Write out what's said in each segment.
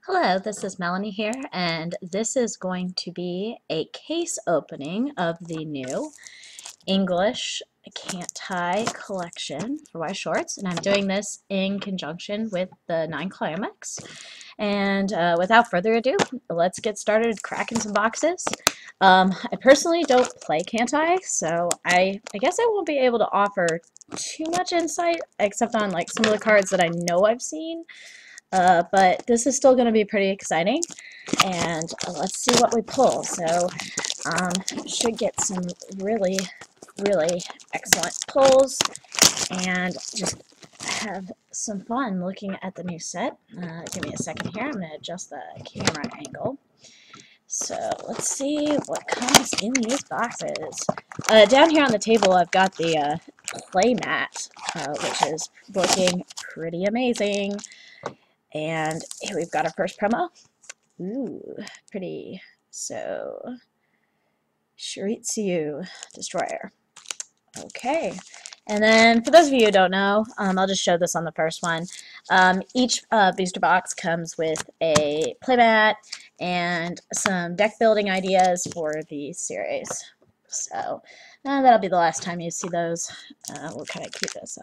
Hello, this is Melanie here, and this is going to be a case opening of the new English Kantai Collection for Weiss Schwarz, and I'm doing this in conjunction with the 9 Climax. And without further ado, let's get started cracking some boxes. I personally don't play Kantai, so I guess I won't be able to offer too much insight, except on like some of the cards that I know I've seen. But this is still going to be pretty exciting, and let's see what we pull. So should get some really excellent pulls and just have some fun looking at the new set. Give me a second here. I'm going to adjust the camera angle. So let's see what comes in these boxes. Down here on the table I've got the play mat, which is looking pretty amazing. And here we've got our first promo. Ooh, pretty. So, Shiritsu Destroyer. Okay. And then, for those of you who don't know, I'll just show this on the first one. Each booster box comes with a playmat and some deck building ideas for the series. So, that'll be the last time you see those. We'll kind of keep this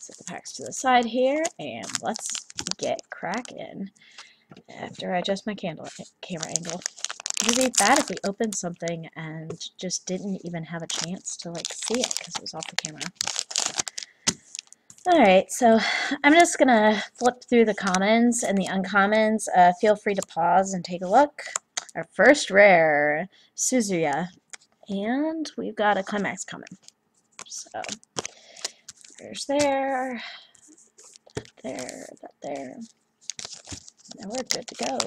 set the packs to the side here, and let's get cracking. After I adjust my camera angle. It would be bad if we opened something and just didn't even have a chance to like see it because it was off the camera. Alright, so I'm just gonna flip through the commons and the uncommons. Feel free to pause and take a look. Our first rare, Suzuya, and we've got a Climax common. So there's there, that there. Now we're good to go.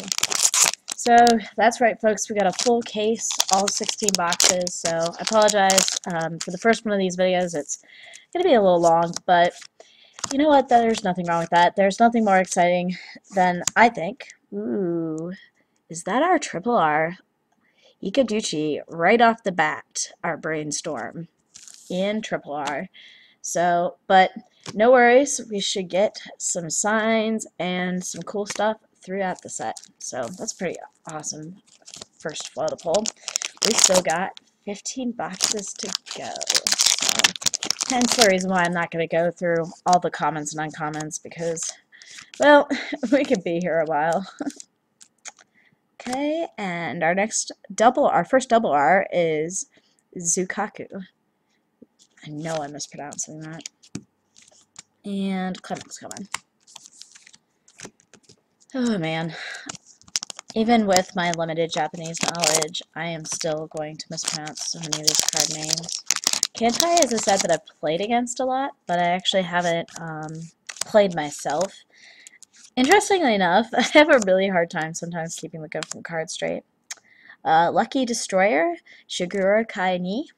So that's right, folks. We got a full case, all 16 boxes. So I apologize for the first one of these videos. It's going to be a little long, but you know what? There's nothing wrong with that. There's nothing more exciting than, I think, ooh, is that our triple R? Ikaduchi, right off the bat, our brainstorm in triple R. So, but no worries. We should get some signs and some cool stuff throughout the set. So that's pretty awesome first flow to pull. We've still got 15 boxes to go. So, hence the reason why I'm not going to go through all the commons and uncommons because, well, we could be here a while. Okay, and our first double R is Zukaku. I know I'm mispronouncing that. And Climax coming. Oh man. Even with my limited Japanese knowledge, I am still going to mispronounce so many of these card names. Kantai is a set that I've played against a lot, but I actually haven't played myself. Interestingly enough, I have a really hard time sometimes keeping the go from cards straight. Lucky Destroyer, Shiguro Kai Ni.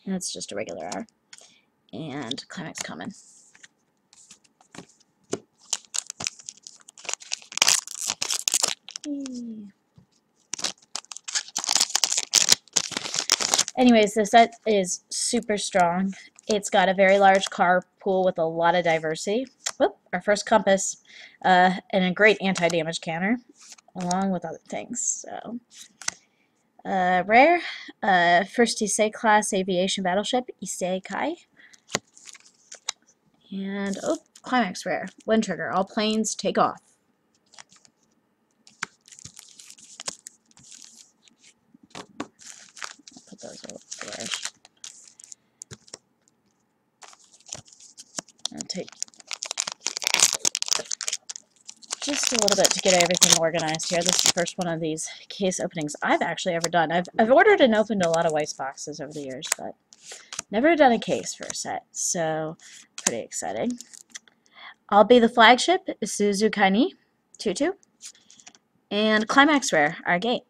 That's just a regular R. And Climax common. Anyways, the set is super strong. It's got a very large card pool with a lot of diversity. Whoop, our first compass, and a great anti-damage counter, along with other things. So, rare, first Issei class aviation battleship, Issei Kai. And, oh, Climax rare, wind trigger, all planes take off. Put those over there. I'll take just a little bit to get everything organized here. This is the first one of these case openings I've actually ever done. I've ordered and opened a lot of Weiss boxes over the years, but never done a case for a set, so pretty exciting. I'll be the flagship, Suzukai ni 2/2, and Climax rare, our gate.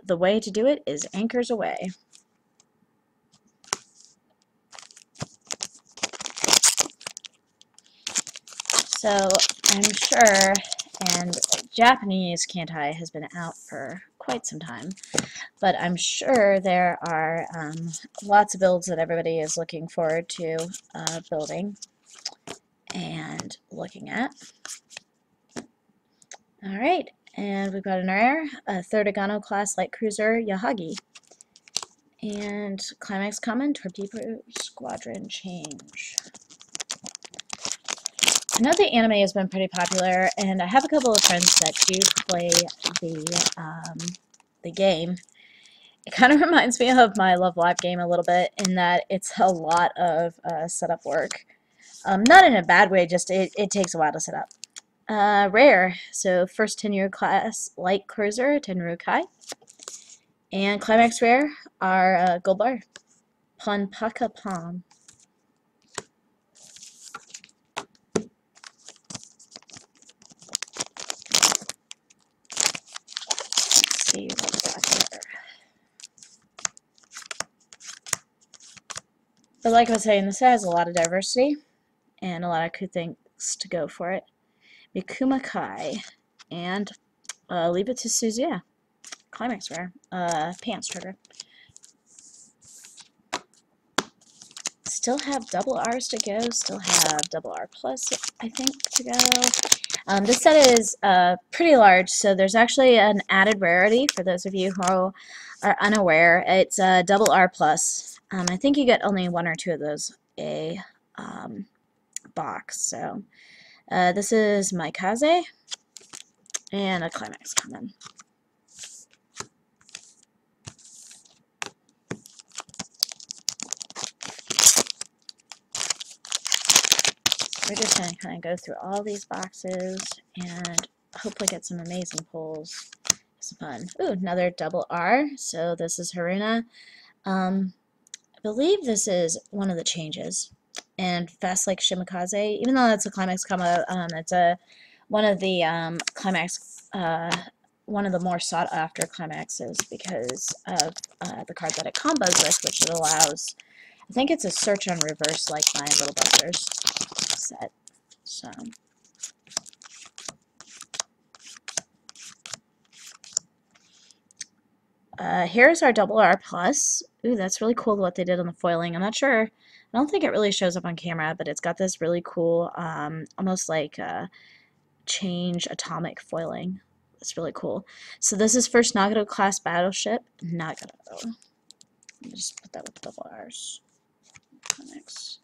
The way to do it is anchors away. So I'm sure, and Japanese Kantai has been out for quite some time, but I'm sure there are lots of builds that everybody is looking forward to building and looking at. Alright, and we've got an rare, a third Agano class light cruiser Yahagi. And Climax Common, Torpedo Squadron Change. I know the anime has been pretty popular, and I have a couple of friends that do play the game. It kind of reminds me of my Love Live game a little bit in that it's a lot of setup work. Not in a bad way, just it takes a while to set up. Rare, so first Tenryu class light cruiser, Tenryu Kai. And Climax Rare are Gold Bar, Ponpaka Palm. Let's see what we got here. But like I was saying, this has a lot of diversity and a lot of cool things to go for it. Mikuma Kai and leave it to Suzuya. Climax Rare. Pants trigger. Still have double R's to go. Still have double R plus, I think, to go. This set is pretty large, so there's actually an added rarity for those of you who are unaware. It's double R plus. I think you get only one or two of those a box. So this is Maikaze and a Climax Common. We're just going to kind of go through all these boxes and hopefully get some amazing pulls. Some fun. Ooh, another double R. So this is Haruna. I believe this is one of the changes. And Fast Like Shimikaze, even though that's a Climax combo, it's one of the Climax, one of the more sought after Climaxes because of the card that it combos with, which it allows. I think it's a search on reverse like my Little Busters set. So here's our double R plus. Ooh, that's really cool what they did on the foiling. I'm not sure. I don't think it really shows up on camera, but it's got this really cool, almost like change atomic foiling. It's really cool. So this is first Nagato class battleship. Nagato. Let me just put that with double R's. Next.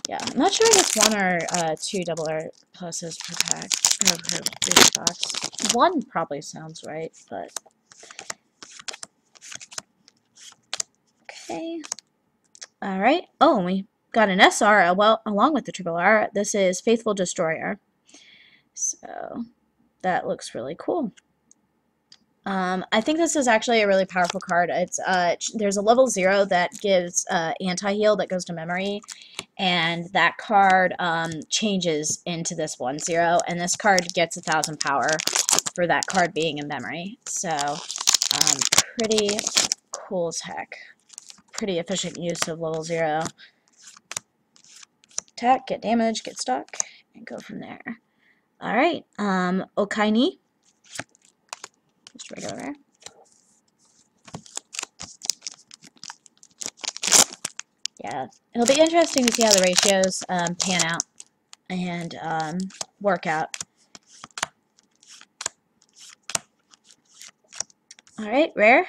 Yeah, I'm not sure if it's one or two double R pluses per pack, or per booster box. One probably sounds right, but okay. All right. Oh, we got an SR well along with the triple R. This is Faithful Destroyer. So that looks really cool. I think this is actually a really powerful card. It's there's a level 0 that gives anti-heal that goes to memory, and that card changes into this 1/0, and this card gets 1,000 power for that card being in memory. So pretty cool as heck. Pretty efficient use of level 0. Attack, get damage, get stuck, and go from there. Alright, Okaini. Just regular rare. Yeah, it'll be interesting to see how the ratios pan out and work out. Alright, rare.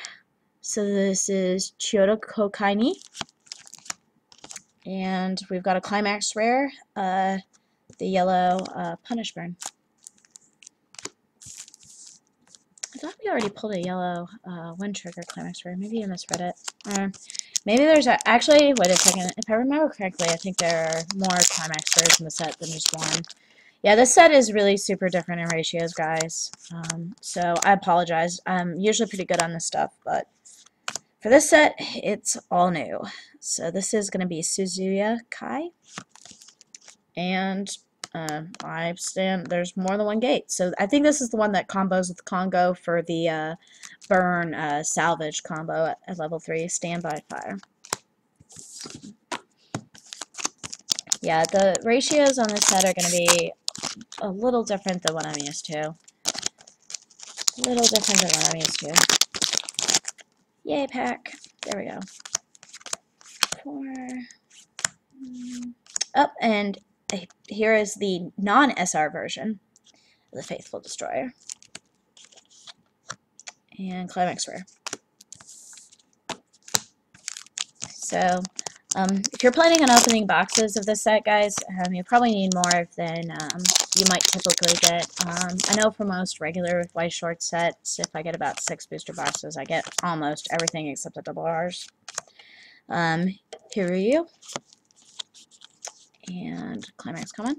So this is Chiodo Kokaini. And we've got a Climax rare, the yellow Punish Burn. I thought we already pulled a yellow Wind Trigger Climax rare. Maybe I misread it. Maybe there's actually, wait a second, if I remember correctly, I think there are more Climax rares in the set than just one. Yeah, this set is really super different in ratios, guys. So I apologize. I'm usually pretty good on this stuff, but for this set, it's all new. So this is going to be Suzuya Kai. And there's more than one gate. So I think this is the one that combos with Congo for the burn salvage combo at level 3, standby fire. Yeah, the ratios on this set are going to be a little different than what I'm used to. A little different than what I'm used to. Yay, pack. There we go. 4. Oh, and here is the non-SR version. the Faithful Destroyer. And Climax Rare. So, if you're planning on opening boxes of this set, guys, you probably need more than you might typically get. I know for most regular Weiss Schwarz sets, if I get about 6 booster boxes, I get almost everything except the double R's. Here are you. And Climax coming.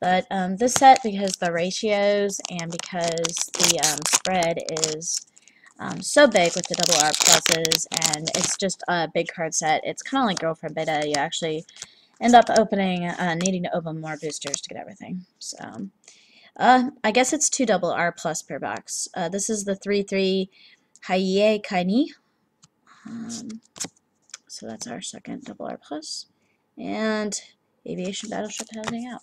But this set, because the ratios and because the spread is so big with the double R pluses, and it's just a big card set, it's kind of like Girlfriend Beta. You actually end up opening, needing to open more boosters to get everything. So, I guess it's 2 double R plus per box. This is the 3/3 Haie Kaini. So that's our second double R plus. And Aviation Battleship heading out.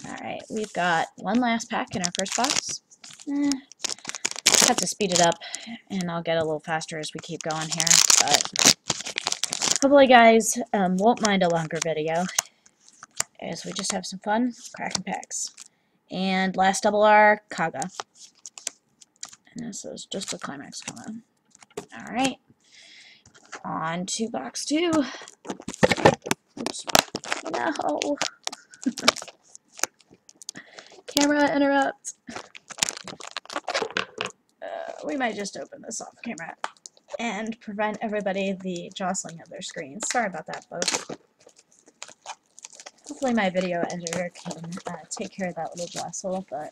Alright, we've got one last pack in our first box. Have to speed it up, and I'll get a little faster as we keep going here. But hopefully, guys won't mind a longer video, as we just have some fun cracking packs. And last double R, Kaga. And this is just a Climax coming. Alright, on to box 2. Oops. No. Camera interrupt. We might just open this off camera and prevent everybody the jostling of their screens. Sorry about that, folks. Hopefully my video editor can take care of that little jostle, but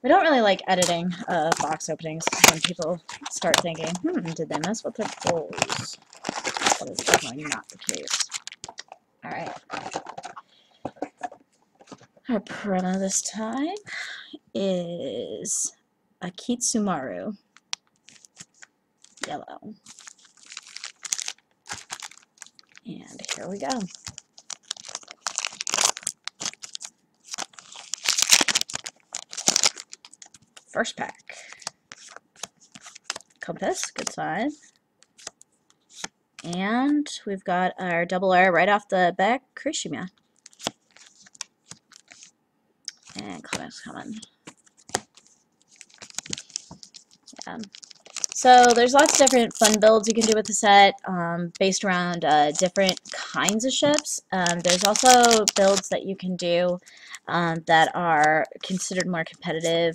we don't really like editing box openings when people start thinking, did they mess with their pulls? That is definitely not the case. Alright. Our promo this time is a Kitsumaru yellow. And here we go. First pack. Compass, good sign. And we've got our double R right off the back, Kirishima. And Climax coming. Yeah. So there's lots of different fun builds you can do with the set based around different kinds of ships. There's also builds that you can do that are considered more competitive.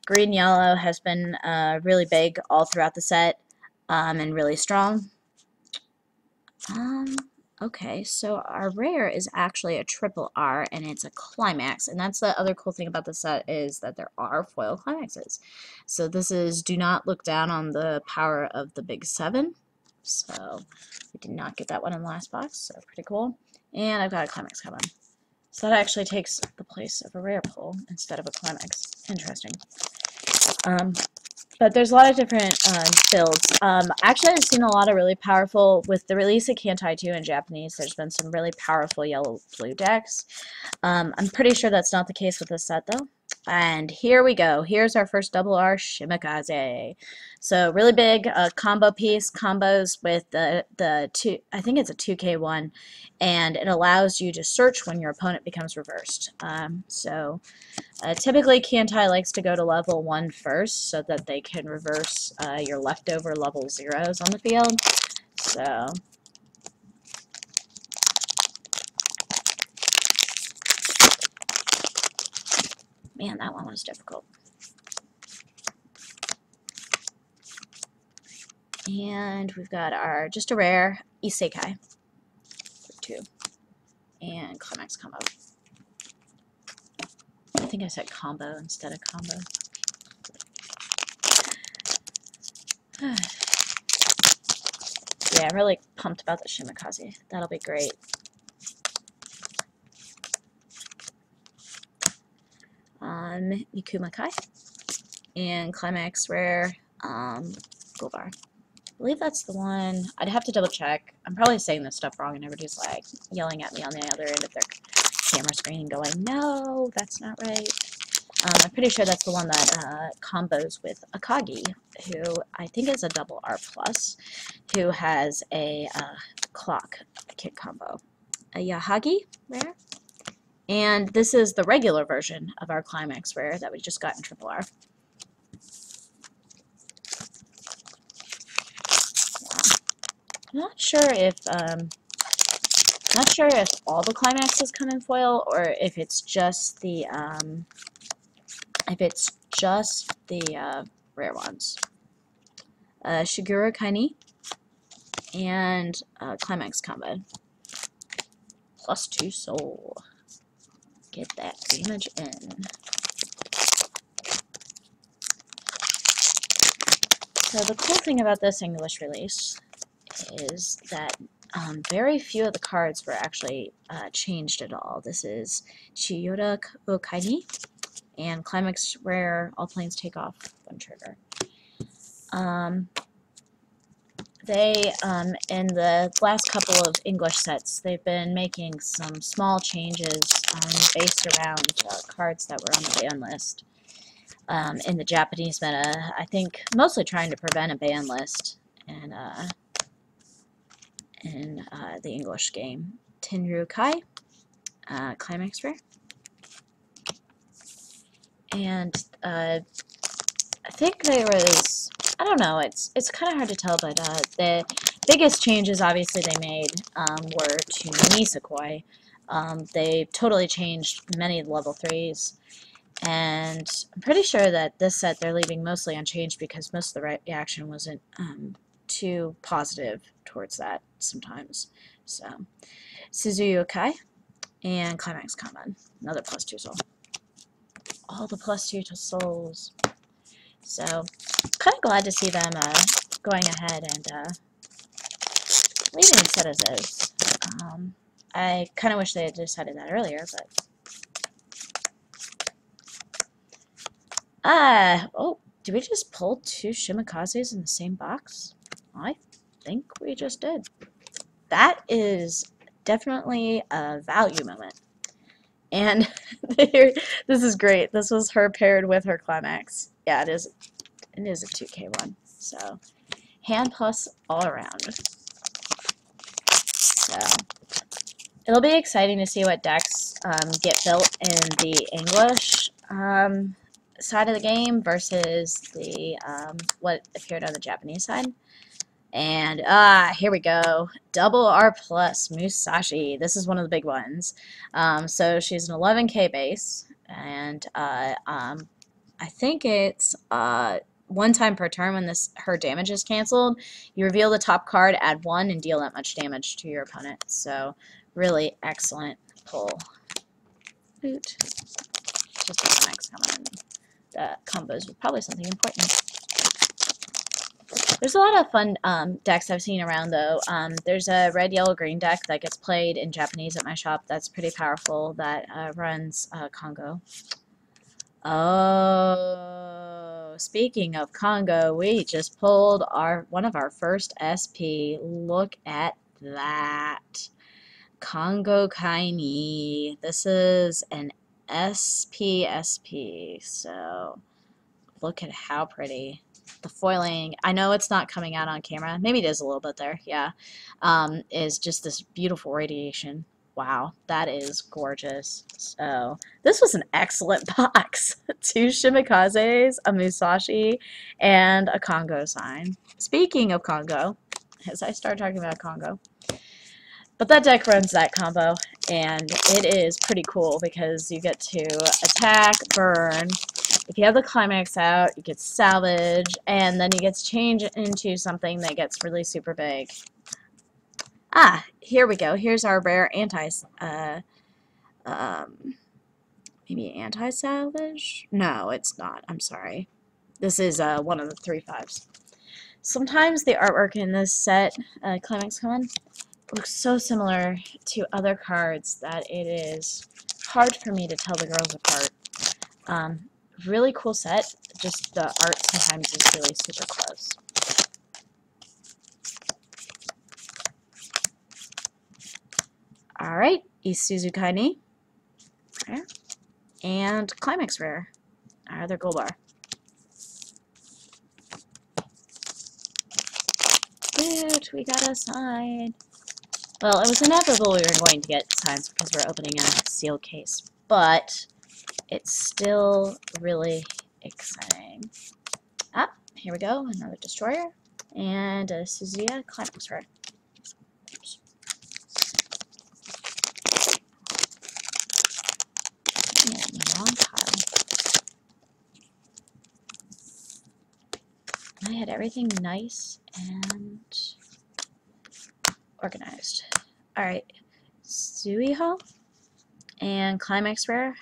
Green yellow has been really big all throughout the set and really strong. Okay, so our rare is actually a triple R, and it's a Climax, and that's the other cool thing about the set is that there are foil Climaxes. So this is do not look down on the power of the big 7. So we did not get that one in the last box, so pretty cool. And I've got a Climax coming. So that actually takes the place of a rare pull instead of a Climax. Interesting. But there's a lot of different builds. Actually, I've seen a lot of really powerful, with the release of Kantai 2 in Japanese, there's been some really powerful yellow-blue decks. I'm pretty sure that's not the case with this set, though. And here we go. Here's our first double R, Shimikaze. So really big combo piece, combos with the two, I think it's a 2K1, and it allows you to search when your opponent becomes reversed. Typically Kantai likes to go to level 1 first so that they can reverse your leftover level 0s on the field. So man, that one was difficult. And we've got our just a rare Isekai for 2 and Climax combo. I think I said combo instead of combo. Yeah, I'm really pumped about the Shimikaze. That'll be great. Mikumakai and Climax rare Golvar. I believe that's the one. I'd have to double check. I'm probably saying this stuff wrong and everybody's like yelling at me on the other end of their camera screen and going, no, that's not right. I'm pretty sure that's the one that combos with Akagi, who I think is a double R+, who has a clock kit combo. A Yahagi rare And this is the regular version of our Climax Rare that we just got in Triple R. I'm not sure if all the Climaxes come in foil or if it's just the rare ones. Shiguro Kaini and Climax combo. +2 soul. Get that damage in. So the cool thing about this English release is that very few of the cards were actually changed at all. This is Chiyoda Kaini and Climax Rare, all planes take off, one trigger. In the last couple of English sets, they've been making some small changes based around cards that were on the ban list. In the Japanese meta, I think mostly trying to prevent a ban list in the English game. Tenryu Kai, Climax Rare. And I think there was, I don't know, it's kind of hard to tell, but the biggest changes obviously they made were to Nisekoi. They totally changed many of the level 3s, and I'm pretty sure that this set they're leaving mostly unchanged because most of the reaction wasn't too positive towards that sometimes. So, Suzuyu Kai and Climax Common, another +2 soul. All the +2 souls. So, kind of glad to see them going ahead and leaving the set as is. I kind of wish they had decided that earlier, but oh, did we just pull 2 Shimikazes in the same box? I think we just did. That is definitely a value moment. And this is great. This was her paired with her Climax. Yeah, it is a 2K one. So, hand plus all around. So, it'll be exciting to see what decks get built in the English side of the game versus the what appeared on the Japanese side. And here we go. Double R plus Musashi. This is one of the big ones. So she's an 11K base, and I think it's 1 time per turn when her damage is canceled. You reveal the top card, add 1, and deal that much damage to your opponent. So really excellent pull. Boot. Just the Climax coming in. The combos were probably something important. There's a lot of fun decks I've seen around, though. There's a red, yellow, green deck that gets played in Japanese at my shop that's pretty powerful that runs Congo. Oh, speaking of Congo, we just pulled one of our first SP. Look at that. Congo Kaini. This is an SP, so look at how pretty. The foiling, I know it's not coming out on camera, maybe it is a little bit there, yeah, is just this beautiful radiation. Wow, that is gorgeous. So, this was an excellent box. 2 Shimikazes, a Musashi, and a Congo sign. Speaking of Congo, as I start talking about Congo, but that deck runs that combo, and it is pretty cool because you get to attack, burn. If you have the Climax out, you get salvage, and then you get to change into something that gets really super big. Here we go. Here's our rare maybe anti-salvage? No, it's not. I'm sorry. This is one of the 3/5s. Sometimes the artwork in this set, Climax Common, looks so similar to other cards that it is hard for me to tell the girls apart. Really cool set, just the art sometimes is really super close. Alright, Isuzu Kaini, rare, and Climax Rare, our other gold bar. Dude, we got a sign. Well, it was inevitable we were going to get signs because we're opening a sealed case, but it's still really exciting. Ah, here we go, another Destroyer, and a Suzuya Climax Rare. Oops. Yeah, in the wrong pile. I had everything nice and organized. Alright, Suiho and Climax Rare.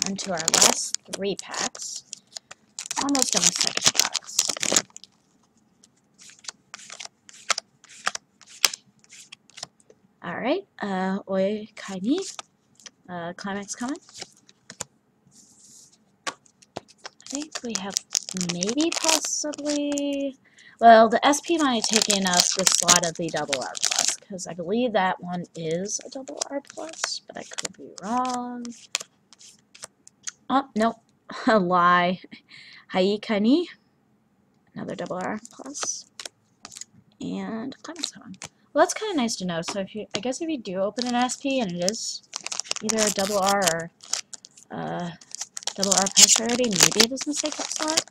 On to our last 3 packs. Almost done with second box. Alright, Oi Kaini, Climax coming. I think we have maybe possibly, well, the SP might have taken us the slot of the double R plus, because I believe that one is a double R plus, but I could be wrong. Oh, nope, a lie. Haikani, another double R plus, and Climax coming. Well, that's kind of nice to know. So if you, I guess if you do open an SP and it is either a double R or double R plus rarity, maybe it doesn't take that slot.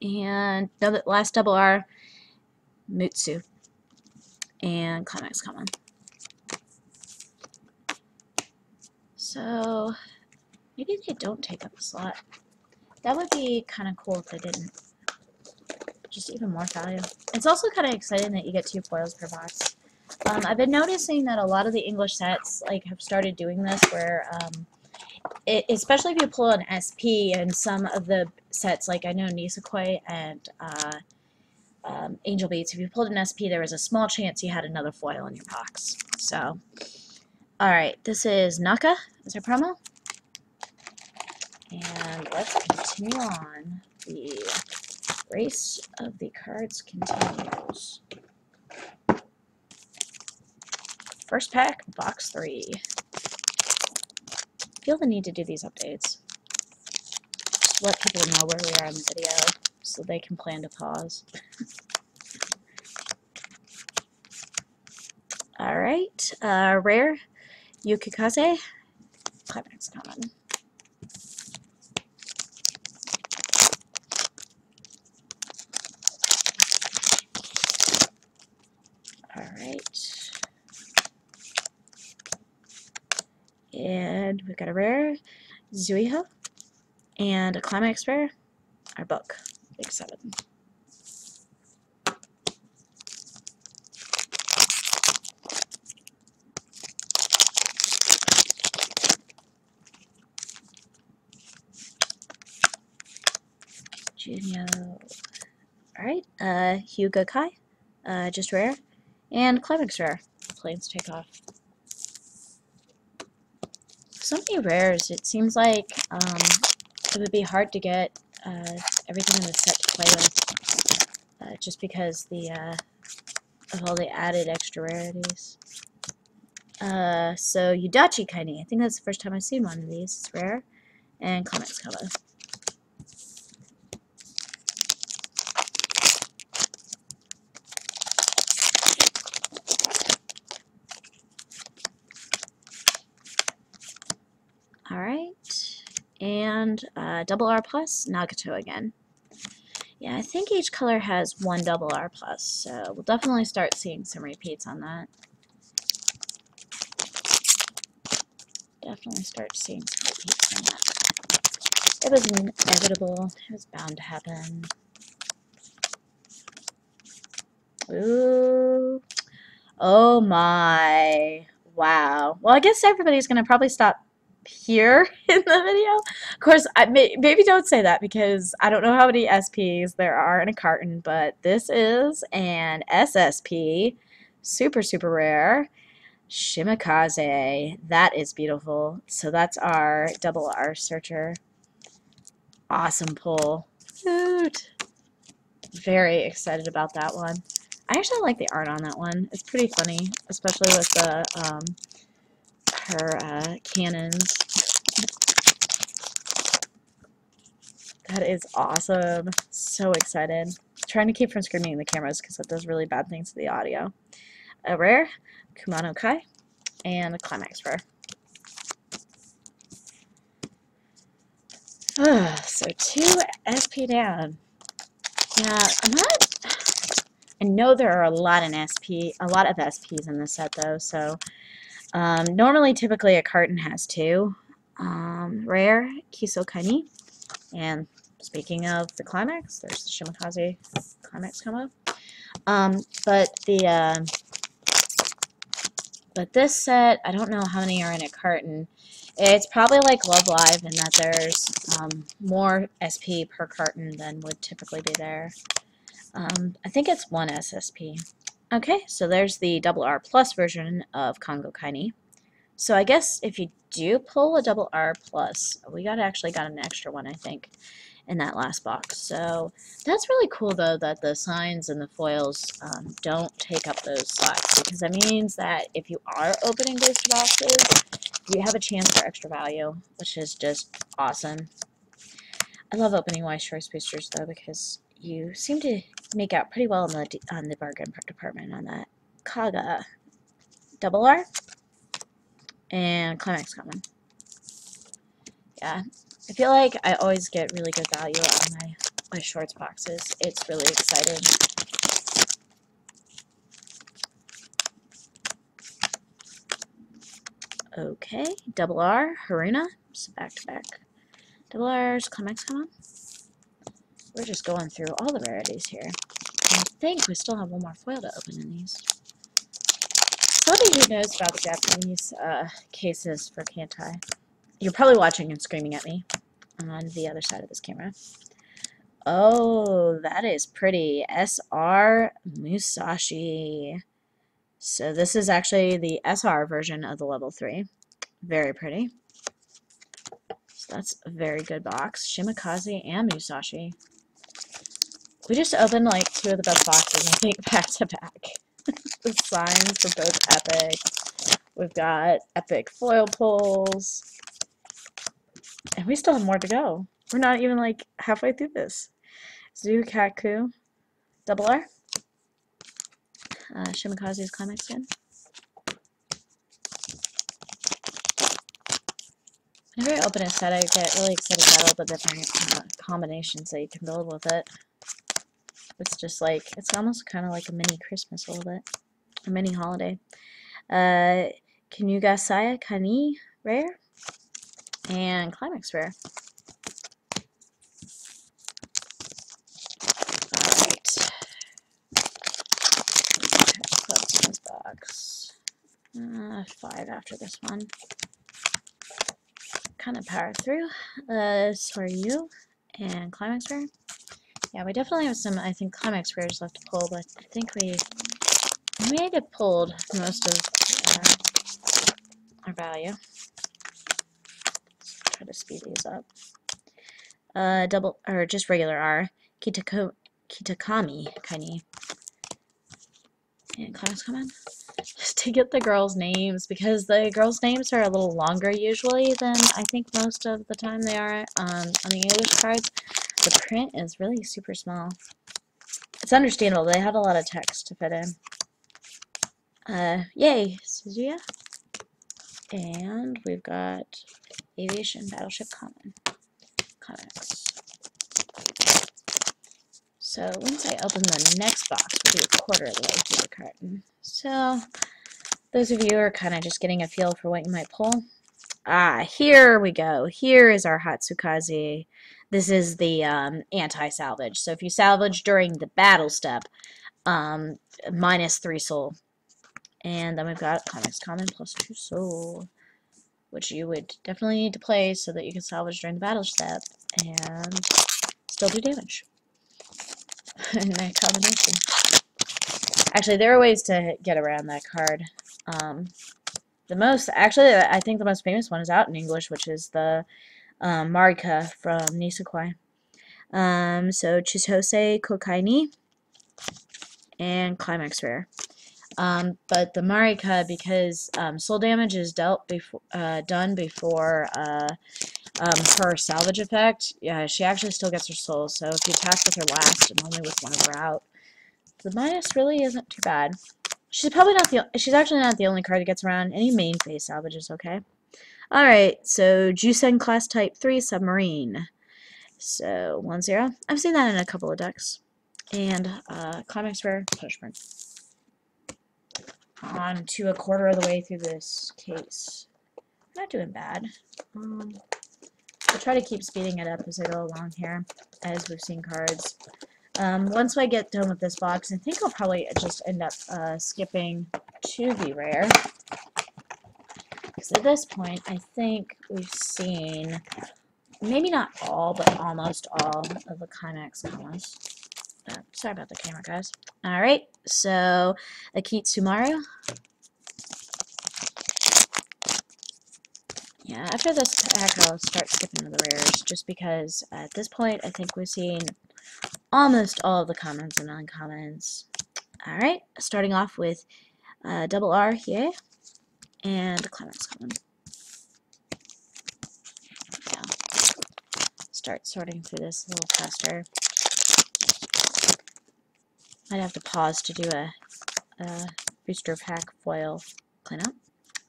And the last double R, Mutsu, and Climax coming. So maybe they don't take up a slot. That would be kind of cool if they didn't. Just even more value. It's also kind of exciting that you get 2 foils per box. I've been noticing that a lot of the English sets have started doing this, where especially if you pull an SP in some of the sets, like I know Nisekoi and Angel Beats, if you pulled an SP, there was a small chance you had another foil in your box. So, alright, this is Naka as our promo. And let's continue on. The race of the cards continues. First pack, box 3. I feel the need to do these updates. Just let people know where we are in the video so they can plan to pause. Alright, rare, Yukikaze, Climax common. Alright. And we've got a rare, Zuiho, and a Climax rare, our book, Big 7. Junyo. Alright, Hyuga Kai, just rare, and Climax rare, Planes Takeoff. So many rares, it seems like it would be hard to get everything in the set to play with, just because of all the added extra rarities. So Yudachi Kaini, I think that's the first time I've seen one of these. It's rare, and Climax color. Alright, and double R plus, Nagato again. Yeah, I think each color has 1 double R plus, so we'll definitely start seeing some repeats on that. Definitely start seeing some repeats on that. It was inevitable, it was bound to happen. Ooh. Oh my. Wow. Well, I guess everybody's going to probably stop here in the video. Of course, maybe don't say that because I don't know how many SPs there are in a carton, but this is an SSP. Super, super rare. Shimikaze. That is beautiful. So that's our double R searcher. Awesome pull. Hoot. Very excited about that one. I actually like the art on that one. It's pretty funny, especially with the her cannons. That is awesome. So excited. Trying to keep from screaming in the cameras because it does really bad things to the audio. A rare, Kumano Kai, and a climax rare. So 2 SP down. Yeah, I know there are a lot of SPs in this set though. So normally, typically a carton has 2. Rare, Kiso Kaini, and speaking of the climax, there's the Shimakaze climax combo. But this set, I don't know how many are in a carton. It's probably like Love Live in that there's more SP per carton than would typically be there. I think it's 1 SSP. Okay, so there's the RR Plus version of Kongo Kaini. So I guess if you do pull a RR Plus, we actually got an extra one, I think, in that last box. So that's really cool, though, that the signs and the foils don't take up those slots, because that means that if you are opening booster boxes, you have a chance for extra value, which is just awesome. I love opening Weiss Schwarz boosters, though, because you seem to make out pretty well on the bargain department on that. Kaga RR and Climax Common. Yeah, I feel like I always get really good value on my Weiss Schwarz boxes. It's really exciting. Okay, RR, Haruna, so back to back. RR's Climax Common. We're just going through all the rarities here. I think we still have one more foil to open in these. Somebody who knows about the Japanese cases for Kantai. You're probably watching and screaming at me on the other side of this camera. Oh, that is pretty. SR Musashi. So this is actually the SR version of the level 3. Very pretty. So that's a very good box. Shimakaze and Musashi. We just opened like 2 of the best boxes, I think, back to back. The signs are both epic. We've got epic foil pulls. And we still have more to go. We're not even like halfway through this. Zukaku RR. Shimakaze's Climax Skin. Whenever I open a set, I get really excited about all the different combinations that you can build with it. It's just like, it's almost kind of like a mini Christmas a little bit. A mini holiday. Kinugasaya Kani rare. And Climax rare. Alright. Close this box. 5 after this one. Kind of power through. Soryu and Climax rare. Yeah, we definitely have some, I think, Climax rares left to pull, but I think we may have pulled most of our value. Let's try to speed these up. Just regular R. Kitakami Kaini. And Climax come in. Just to get the girls' names, because the girls' names are a little longer usually than I think most of the time they are on the English cards. The print is really super small. It's understandable. They had a lot of text to fit in. Yay, Suzuya. And we've got Aviation Battleship Common. Comics. So once I open the next box, we'll do a quarter of the way through the carton. So those of you who are kind of just getting a feel for what you might pull. Here we go. Here is our Hatsukaze. This is the anti-salvage. So if you salvage during the battle step, -3 soul. And then we've got Climax Common +2 soul, which you would definitely need to play so that you can salvage during the battle step and still do damage. In that combination. Actually, there are ways to get around that card. I think the most famous one is out in English, which is the Marika from Nisekoi. So Chishose Kokaini and Climax Rare. But the Marika, because soul damage is done before her salvage effect, yeah, she actually still gets her soul. So if you attack with her last and only with one of her out, the minus really isn't too bad. She's actually not the only card that gets around. Any main phase salvage is okay. Alright, so Jusen class type 3 submarine. So 1-0. I've seen that in a couple of decks. And Climax Rare Punishment. On to a quarter of the way through this case. Not doing bad. I'll try to keep speeding it up as I go along here, as we've seen cards. Once I get done with this box, I think I'll probably just end up skipping to the rare. Because at this point, I think we've seen, maybe not all, but almost all of the Climax colors. Sorry about the camera, guys. Alright, so Akitsumaru. Yeah, after this pack, I'll start skipping to the rares, just because at this point, I think we've seen almost all of the commons and uncommons. Alright, starting off with double R here, and Climax common. Yeah. Start sorting through this a little faster. Might have to pause to do a booster pack foil cleanup.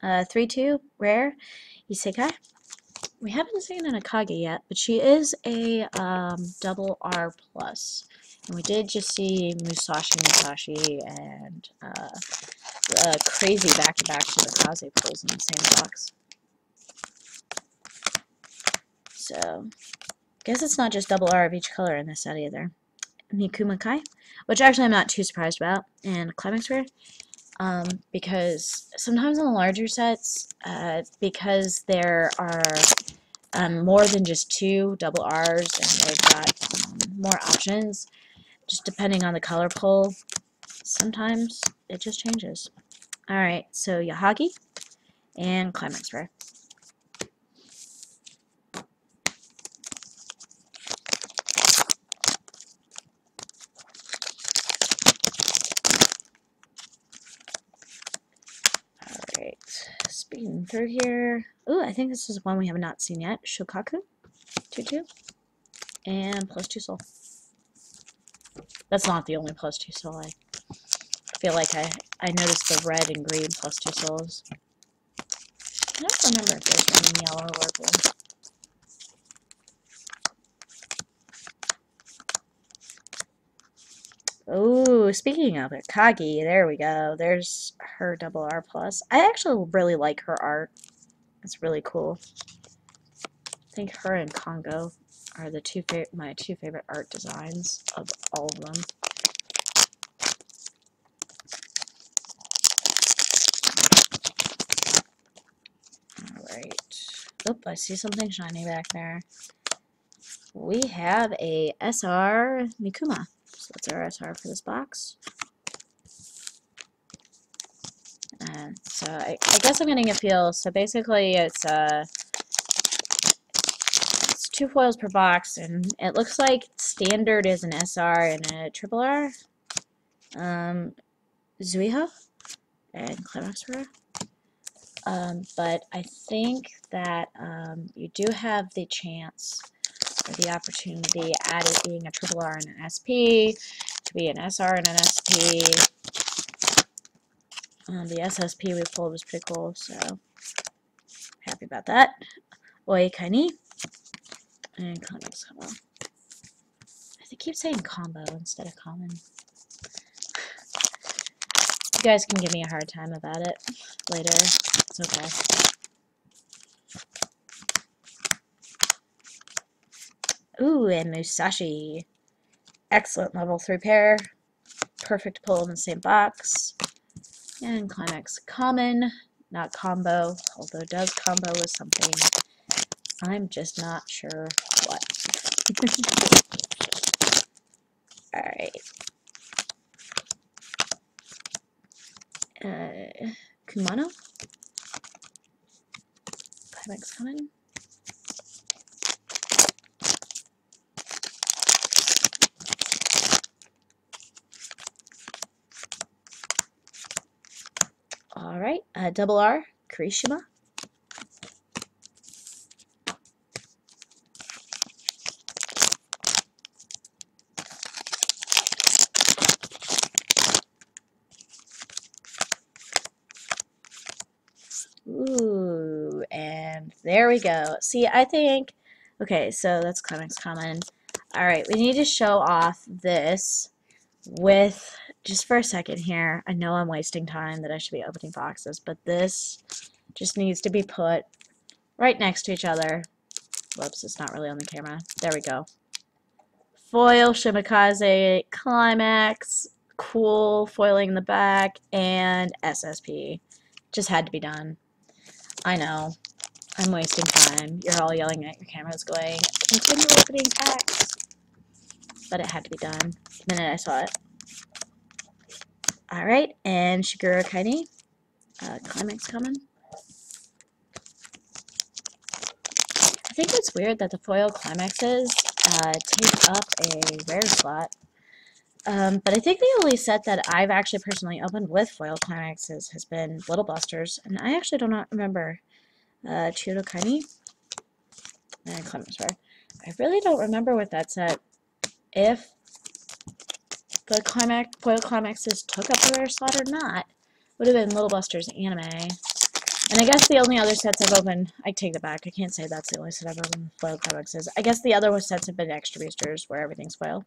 3-2, rare, Isekai. We haven't seen an Akage yet, but she is a double R plus. And we did just see Musashi, and crazy back-to-backs with the Kaze pulls in the same box. So, guess it's not just double R of each color in this set either. Mikumakai, which actually I'm not too surprised about, and Climax Rare. Because sometimes in the larger sets, because there are more than just 2 double R's and they've got more options, just depending on the color pull, sometimes it just changes. Alright, so Yahagi and Climax Rare. Alright, speeding through here. Ooh, I think this is one we have not seen yet. Shokaku, 2-2, and +2 soul. That's not the only +2 soul. I feel like I noticed the red and green +2 souls. I don't remember if there's one in yellow or blue. Oh, speaking of it, Kagi, there we go. There's her double R plus. I actually really like her art. It's really cool. I think her and Congo are the my two favorite art designs of all of them. Alright. Oop, I see something shiny back there. We have a SR Mikuma. So that's our SR for this box. And so I guess I'm getting a feel. So basically it's 2 foils per box, and it looks like standard is an SR and a triple R. Zuiho and Climax Rare. But I think that you do have the chance or the opportunity, at it being a triple R and an SP, to be an SR and an SP. The SSP we pulled was pretty cool, so happy about that. Oi Kaini and Climax combo. I keep saying combo instead of common. You guys can give me a hard time about it later. It's okay. Ooh, and Musashi. Excellent level 3 pair. Perfect pull in the same box. And Climax common, not combo, although does combo with something. I'm just not sure what. Alright. Kumano. Climax common. Alright, double R, Kirishima. There we go. See, I think, okay, so that's Climax Common. All right, we need to show off this with, just for a second here, I know I'm wasting time that I should be opening boxes, but this just needs to be put right next to each other. Whoops, it's not really on the camera. There we go. Foil, Shimakaze, Climax, cool, foiling in the back, and SSP. Just had to be done. I know. I'm wasting time. You're all yelling at your cameras going, continue opening packs. But it had to be done the minute I saw it. Alright, and Shiguro Kaini. Climax coming. I think it's weird that the foil Climaxes take up a rare slot. But I think the only set that I've actually personally opened with foil Climaxes has been Little Busters. And I actually do not remember Chiyodo Kaini and Climax Rare. I really don't remember with that set if the foil Climaxes took up the rare slot or not. Would have been Little Busters Anime. And I guess the only other sets I've opened, I take that back. I can't say that's the only set I've opened with foil Climaxes. I guess the other sets have been extra boosters where everything's foil.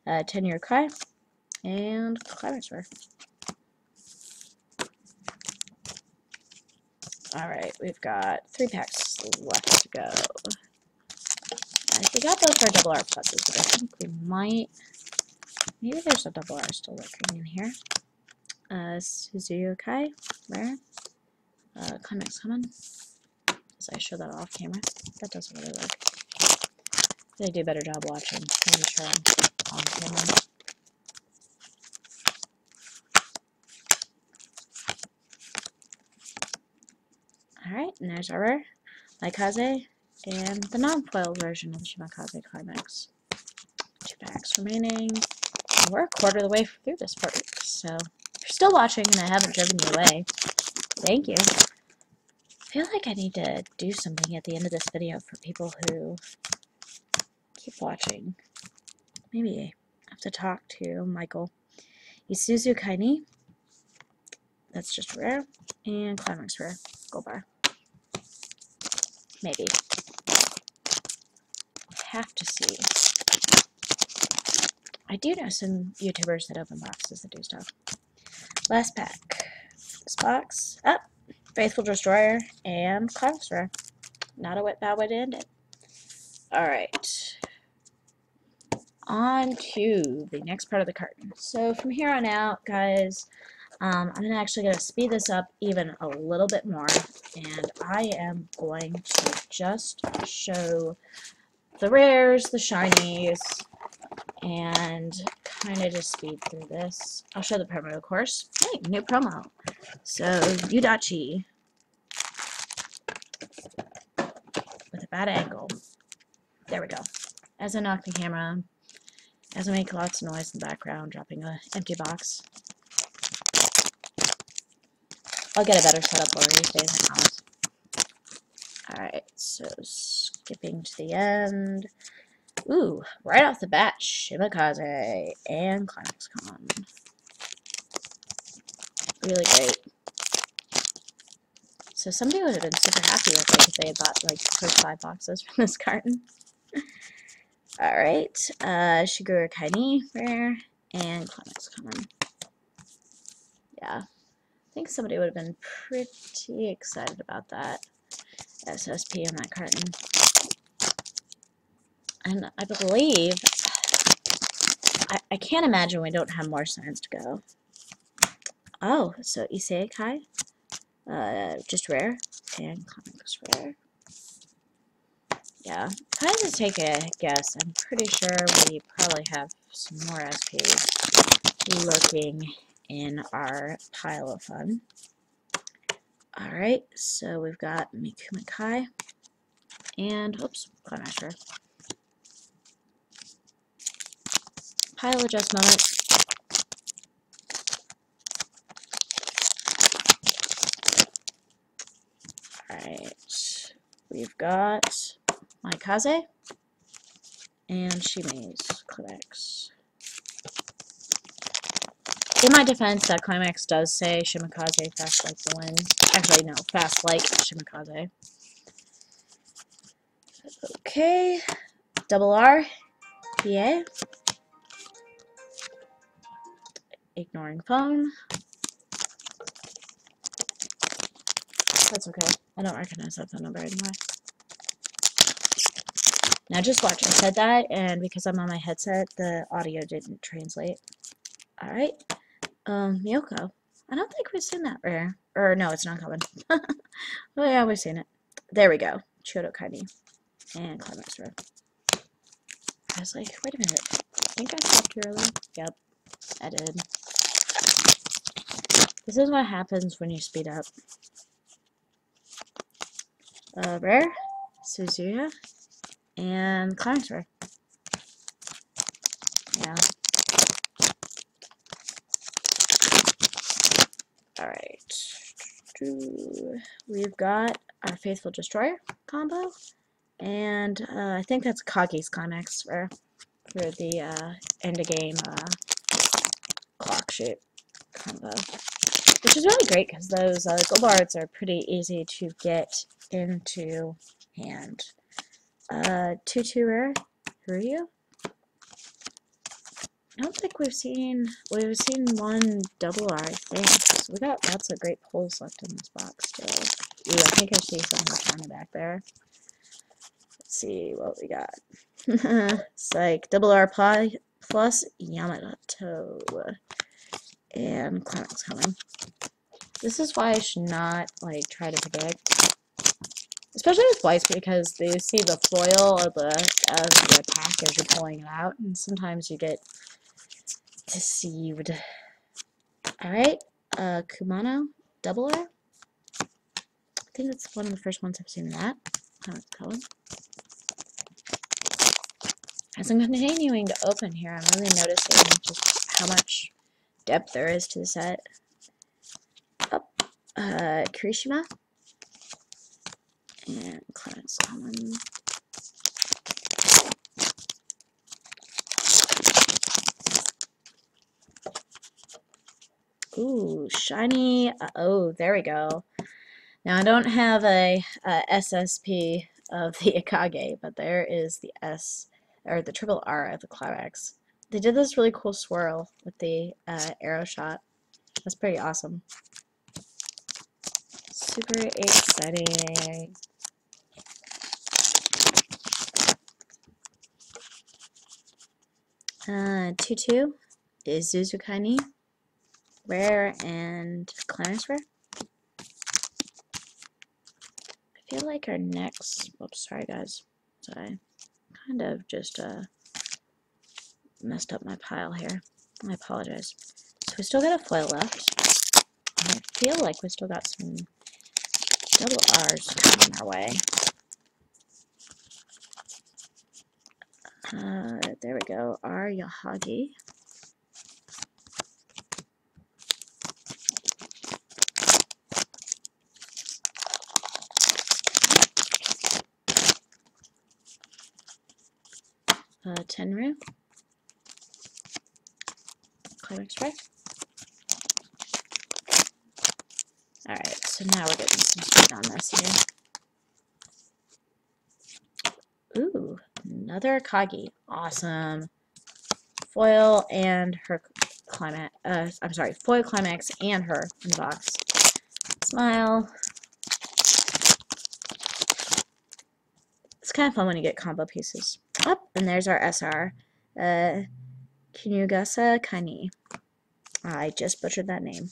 10-year Kai and Climax Rare. Alright, we've got 3 packs left to go. I forgot those are double R pluses, but I think we might. Maybe there's a double R still lurking in here. Suzuyo Kai, rare. Climax coming. As I show that off camera. That doesn't really work. They do a better job watching. Making sure I'm on camera. Alright, and there's our rare. Maikaze, and the non-foil version of the Shimakaze Climax. 2 packs remaining. And we're a quarter of the way through this part, so if you're still watching and I haven't driven you away, thank you. I feel like I need to do something at the end of this video for people who keep watching. Maybe I have to talk to Michael. Isuzu Kaini, that's just rare, and Climax Rare, Gold Bar. Maybe. Have to see. I do know some YouTubers that open boxes that do stuff. Last pack. This box. Up. Faithful Destroyer and Climax Rare. Not a bad way to end it. Alright. On to the next part of the carton. So from here on out, guys, I'm actually going to speed this up even a little bit more. And I am going to just show the rares, the shinies, and kind of just speed through this. I'll show the promo, of course. Hey, new promo. So, Yudachi. With a bad angle. There we go. As I knock the camera, as I make lots of noise in the background, dropping an empty box. I'll get a better setup one of these days, I promise. Alright, so skipping to the end. Ooh, right off the bat, Shimakaze and Climax Con. Really great. So somebody would have been super happy with it if they had bought like the first 5 boxes from this carton. Alright, Shiguro Kaini, rare, and Climax Con. Yeah, I think somebody would have been pretty excited about that. SSP on that carton. And I believe, I can't imagine we don't have more signs to go. Oh, so Issei Kai, just rare, and Climax Rare. Yeah, if I had to take a guess, I'm pretty sure we probably have some more SPs lurking in our pile of fun. Alright, so we've got Mikuma Kai, and, oops, Climax Rare. Pile adjust moment. Alright, we've got Maikaze and Shimi's Climax. In my defense, that Climax does say Shimakaze fast like the wind. Actually, no, fast like Shimakaze. Okay, double R, PA. Ignoring phone. That's okay. I don't recognize that phone number anymore. Now just watch. I said that, and because I'm on my headset, the audio didn't translate. All right. Miyoko. I don't think we've seen that rare. Or no, it's not coming. Oh yeah, we've seen it. There we go. Chodo Kaini. And Climax Row. I was like, wait a minute. I think I stopped too early. Yep, I did. This is what happens when you speed up. Rare, Suzuya, and Climax Rare. Yeah. Alright. We've got our Faithful Destroyer combo. And I think that's Kagi's Climax Rare for the end of game clock shape combo. Which is really great because those gold bards are pretty easy to get into hand. 2/2 rare, Ryu. I don't think we've seen one double R, I think. So we got lots of great pulls left in this box still. Ooh, I think I see something on the back there. Let's see what we got. It's like double R plus Yamato. And Climax coming. This is why I should not like try to predict. Especially with Weiss, because they see the foil of the pack as you're pulling it out, and sometimes you get deceived. Alright, Kumano, double R. I think that's one of the first ones I've seen that. Color. As I'm continuing to open here, I'm really noticing just how much depth there is to the set. Up, Kirishima. And Clarence Common. Ooh, shiny. Oh, there we go. Now I don't have a SSP of the Ikage, but there is the S, or the triple R of the Climax. They did this really cool swirl with the arrow shot. That's pretty awesome. Super exciting. Tutu is Zuzukaini, rare and Clarence rare. I feel like our next, oops, sorry guys, so I kind of just messed up my pile here. I apologize. So we still got a foil left. I feel like we still got some double R's coming our way. There we go, R Yahagi. Tenru. Climax Rare. Alright, so now we're getting some speed on this here. Ooh, another Kagi. Awesome. Foil and her Climax. I'm sorry, foil Climax and her in the box. Smile. It's kind of fun when you get combo pieces. Up, and there's our SR. Kinugasa Kaini. I just butchered that name.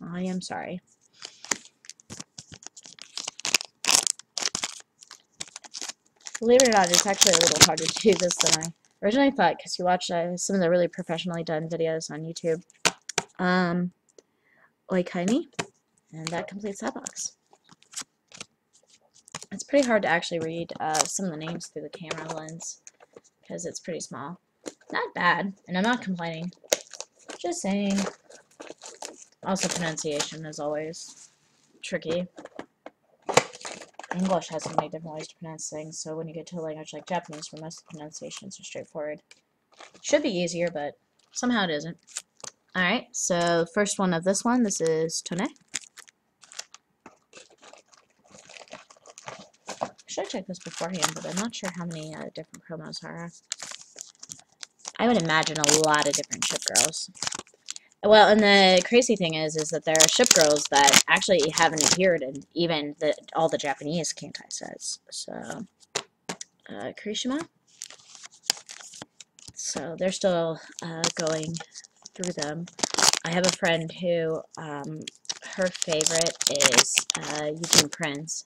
I am sorry. Believe it or not, it's actually a little harder to do this than I originally thought, because you watch some of the really professionally done videos on YouTube. Oikaini, and that completes that box. It's pretty hard to actually read some of the names through the camera lens, because it's pretty small. Not bad, and I'm not complaining. Just saying. Also, pronunciation is always tricky. English has so many different ways to pronounce things, so when you get to a language like Japanese, where most of the pronunciations are straightforward, it should be easier, but somehow it isn't. Alright, so first one of this one, this is Tone. Should I check check this beforehand, but I'm not sure how many different promos are. I would imagine a lot of different ship girls. Well, and the crazy thing is that there are ship girls that actually haven't appeared in even all the Japanese Kantai sets. So, Kirishima. So they're still going through them. I have a friend who her favorite is Eugene Prince,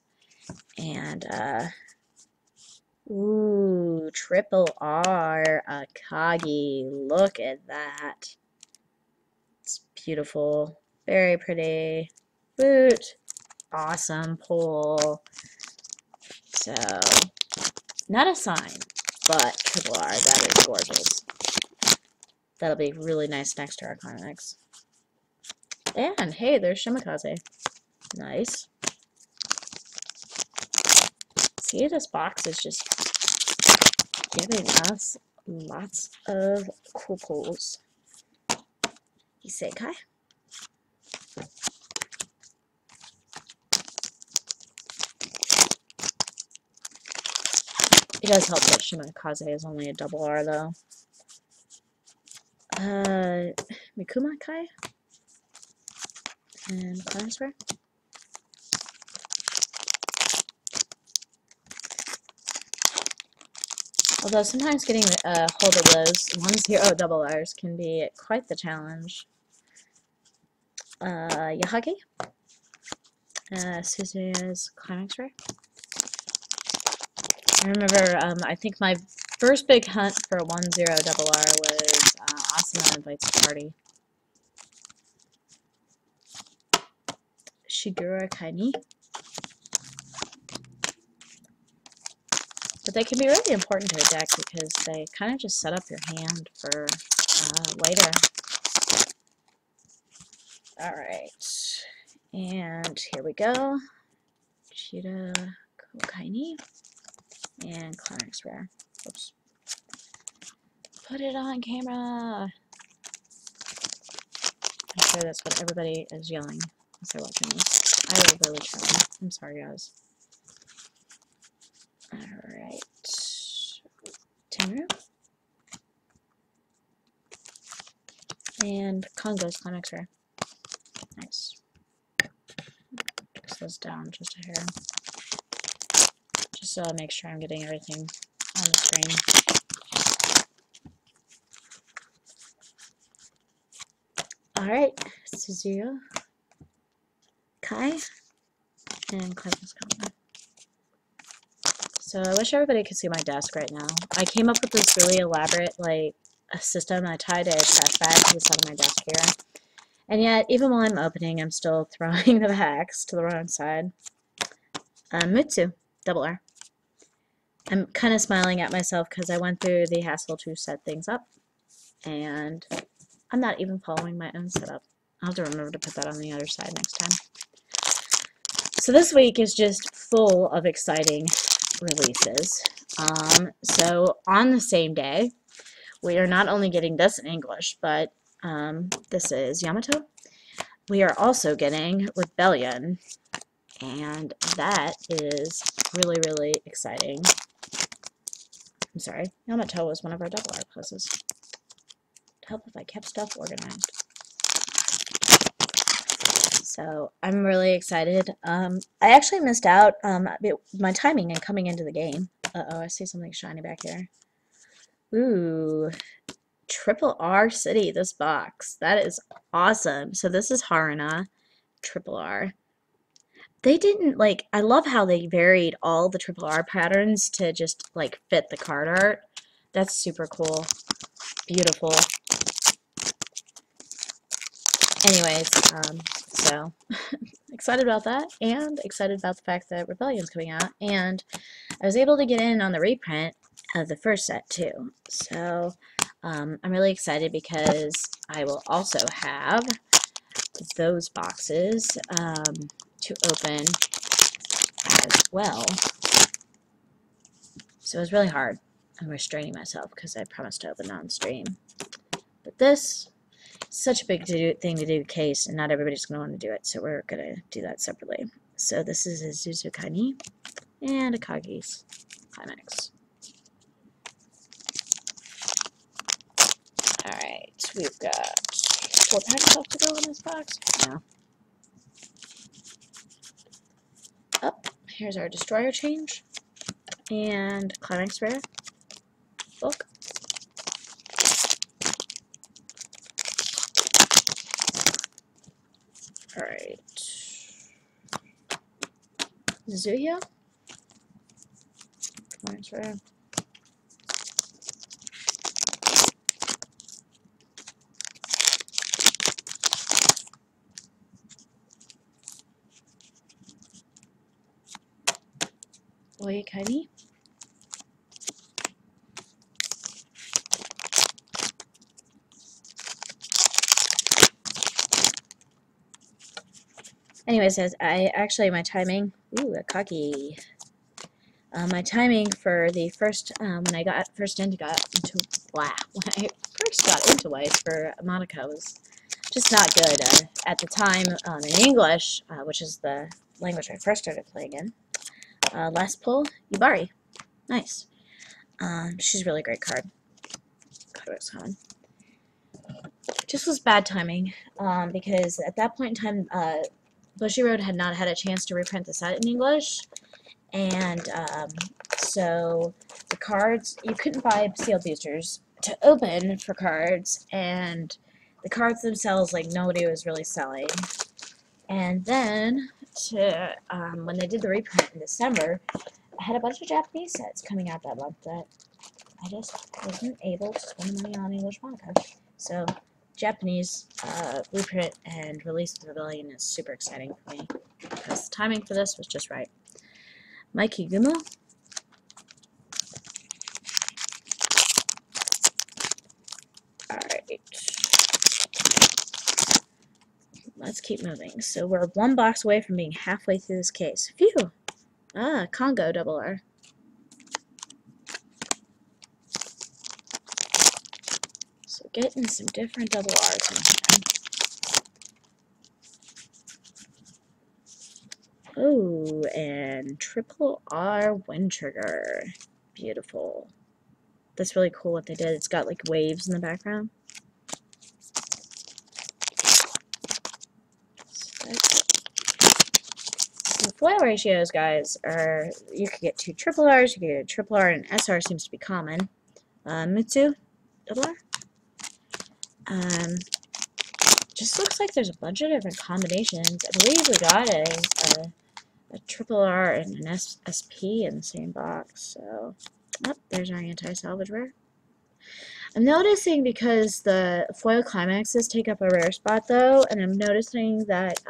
and ooh, triple R Akagi. Look at that. It's beautiful. Very pretty. Boot. Awesome pull. So, not a sign, but triple R. That is gorgeous. That'll be really nice next to our Iconics. And, hey, there's Shimakaze. Nice. See, this box is just giving us lots of cool pulls. Isekai. It does help that Shimakaze is only a double R, though. Mikuma Kai and Clanswear. Although sometimes getting a hold of those 1-0 double R's can be quite the challenge. Yahagi. Suzuya's Climax Rare. I remember, I think my first big hunt for a 1-0 double R was Asuna Invites a Party. Shigura Kaini. But they can be really important to a deck because they kind of just set up your hand for later. Alright. And here we go. Cheetah Kokaini. And Climax Rare. Oops. Put it on camera! I'm sure that's what everybody is yelling as they're watching this. I will really try. I'm sorry, guys. Alright. Tenru. And Congo's Climax Rare. Nice. Fix those down just a hair. Just so I make sure I'm getting everything on the screen. Alright, Suzuya, Kai, and Climax Combo. So I wish everybody could see my desk right now. I came up with this really elaborate, like, a system. I tied a trash bag to the side of my desk here. And yet, even while I'm opening, I'm still throwing the bags to the wrong side. Mutsu, double R. I'm kind of smiling at myself because I went through the hassle to set things up. And I'm not even following my own setup. I'll have to remember to put that on the other side next time. So this week is just full of exciting releases. So on the same day, we are not only getting this in English, but this is Yamato. We are also getting Rebellion, and that is really, really exciting. I'm sorry, Yamato was one of our double R pluses. To help if I kept stuff organized. So I'm really excited. I actually missed out my timing in coming into the game. Uh-oh, I see something shiny back here. Ooh, Triple R City, this box. That is awesome. So this is Haruna, Triple R. They didn't, like, I love how they varied all the Triple R patterns to just, like, fit the card art. That's super cool. Beautiful. Anyways, so excited about that, and excited about the fact that Rebellion's coming out, and I was able to get in on the reprint of the first set too. So I'm really excited because I will also have those boxes to open as well. So it was really hard. I'm restraining myself because I promised to open on stream. But this, such a big thing to do case, and not everybody's going to want to do it, so we're going to do that separately. So this is a Zuzukani, and a Kagi's Climax. Alright, we've got 4 packs left to go in this box. No. Up, here's our Destroyer change, and Climax Rare, book. Alright. Zuya. Climax Rare. Oyakani. Anyways, my timing, ooh, a cocky. My timing for the first, when I got into Weiss for Monaco was just not good. At the time, in English, which is the language I first started playing in, last pull, Yubari. Nice. She's a really great card. Card was common. Just was bad timing, because at that point in time, Bushiroad had not had a chance to reprint the set in English, and so the cards, you couldn't buy sealed boosters to open for cards, and the cards themselves, like, nobody was really selling. And then, when they did the reprint in December, I had a bunch of Japanese sets coming out that month that I just wasn't able to spend money on English manga. So, Japanese reprint and release of the Rebellion is super exciting for me, because the timing for this was just right. Mikey Gumo. Alright. Let's keep moving. So we're 1 box away from being halfway through this case. Phew! Ah, Congo double R. So getting some different double R's in here. Oh, and triple R Wind Trigger. Beautiful. That's really cool what they did. It's got like waves in the background. The foil ratios, guys, are you could get 2 triple R's, you could get a triple R, and SR seems to be common. Mutsu, double R. Just looks like there's a bunch of different combinations. I believe we got a triple R and an SP in the same box. So, oh, there's our anti-salvage rare. I'm noticing, because the foil climaxes take up a rare spot though, and I'm noticing that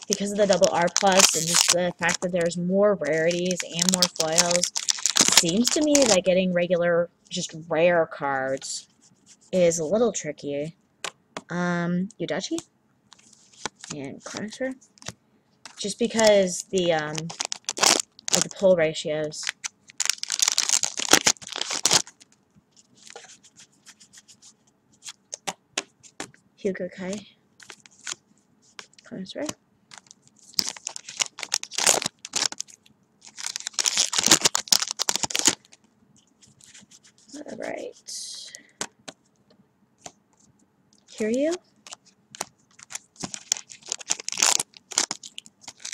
because of the double R plus and just the fact that there's more rarities and more foils, it seems to me that getting regular, just rare cards is a little tricky. Yudachi and Climax Rare, just because of the pull ratios. Hugo Kai, Climax Rare. Alright. Kiryu.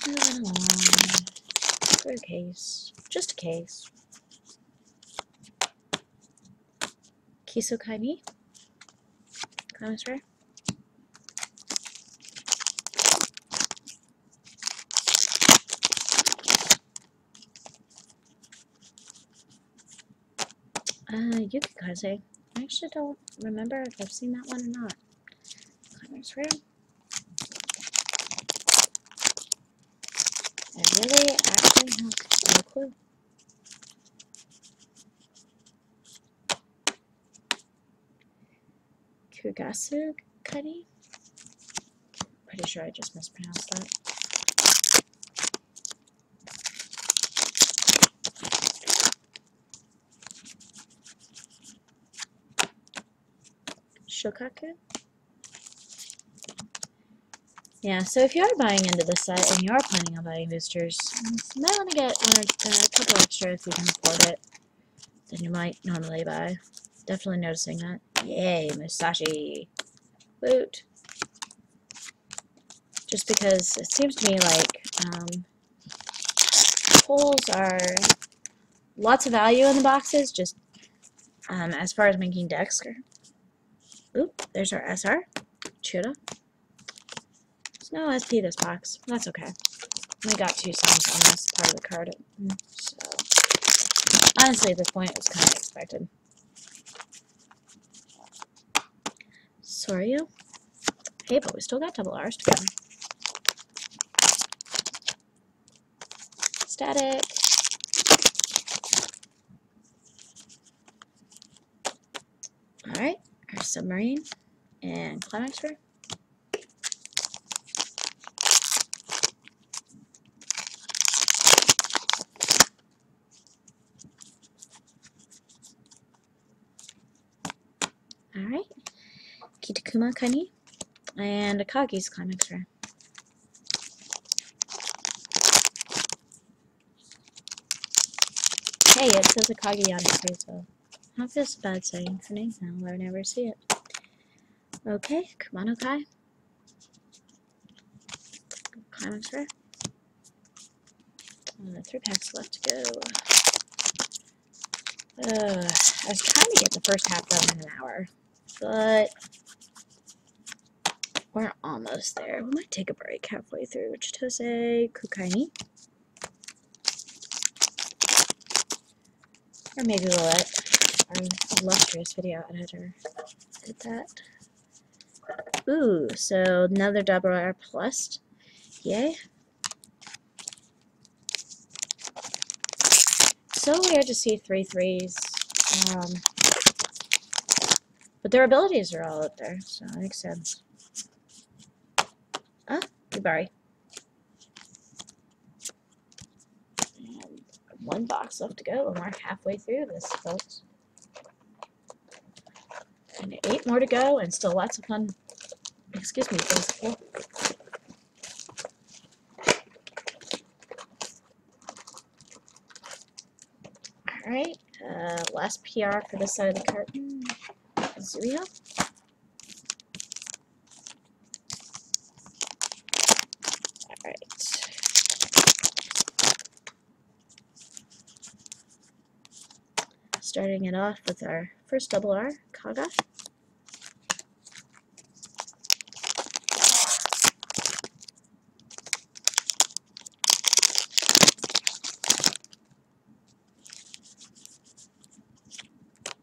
Moving along. For a case. Just a case. Kiso Kaimi. Climax Rare. Yuki Kaze. I actually don't remember if I've seen that one or not. Climax Rare. I really actually have no clue. Kugasu Kani? Pretty sure I just mispronounced that. Shokaku. Yeah, so if you are buying into this set and you are planning on buying boosters, you might want to get one or a couple extra if you can afford it than you might normally buy. Definitely noticing that. Yay, Musashi. Woot. Just because it seems to me like pulls are lots of value in the boxes, just as far as making decks. Oop, there's our SR. Chuda. There's no SP this box. That's okay. We got 2 songs on this part of the card. So, honestly, at this point, it was kind of expected. Soryu. Hey, but we still got double R's to go. Static. Alright, our submarine and climax for. Alright, Kitakuma Kani and Akagi's climax rare. Hey, it says Akagi on it too, so I don't feel so bad saying her name now. I never see it. Okay, Kumano Kai. Climax rare. 3 packs left to go. I was trying to get the first half done in an hour, but we're almost there. We might take a break halfway through. Chitose Kukaini. Or maybe we'll let our illustrious video editor edit that. Ooh, so another double R plus. Yay. So weird to see 3 threes. But their abilities are all up there, so that makes sense. Ah, Yubari. And 1 box left to go, and we're halfway through this, folks. And 8 more to go, and still lots of fun. Excuse me, physical. Alright, last PR for this side of the carton. Zuyo. Alright. Starting it off with our first double R, Kaga.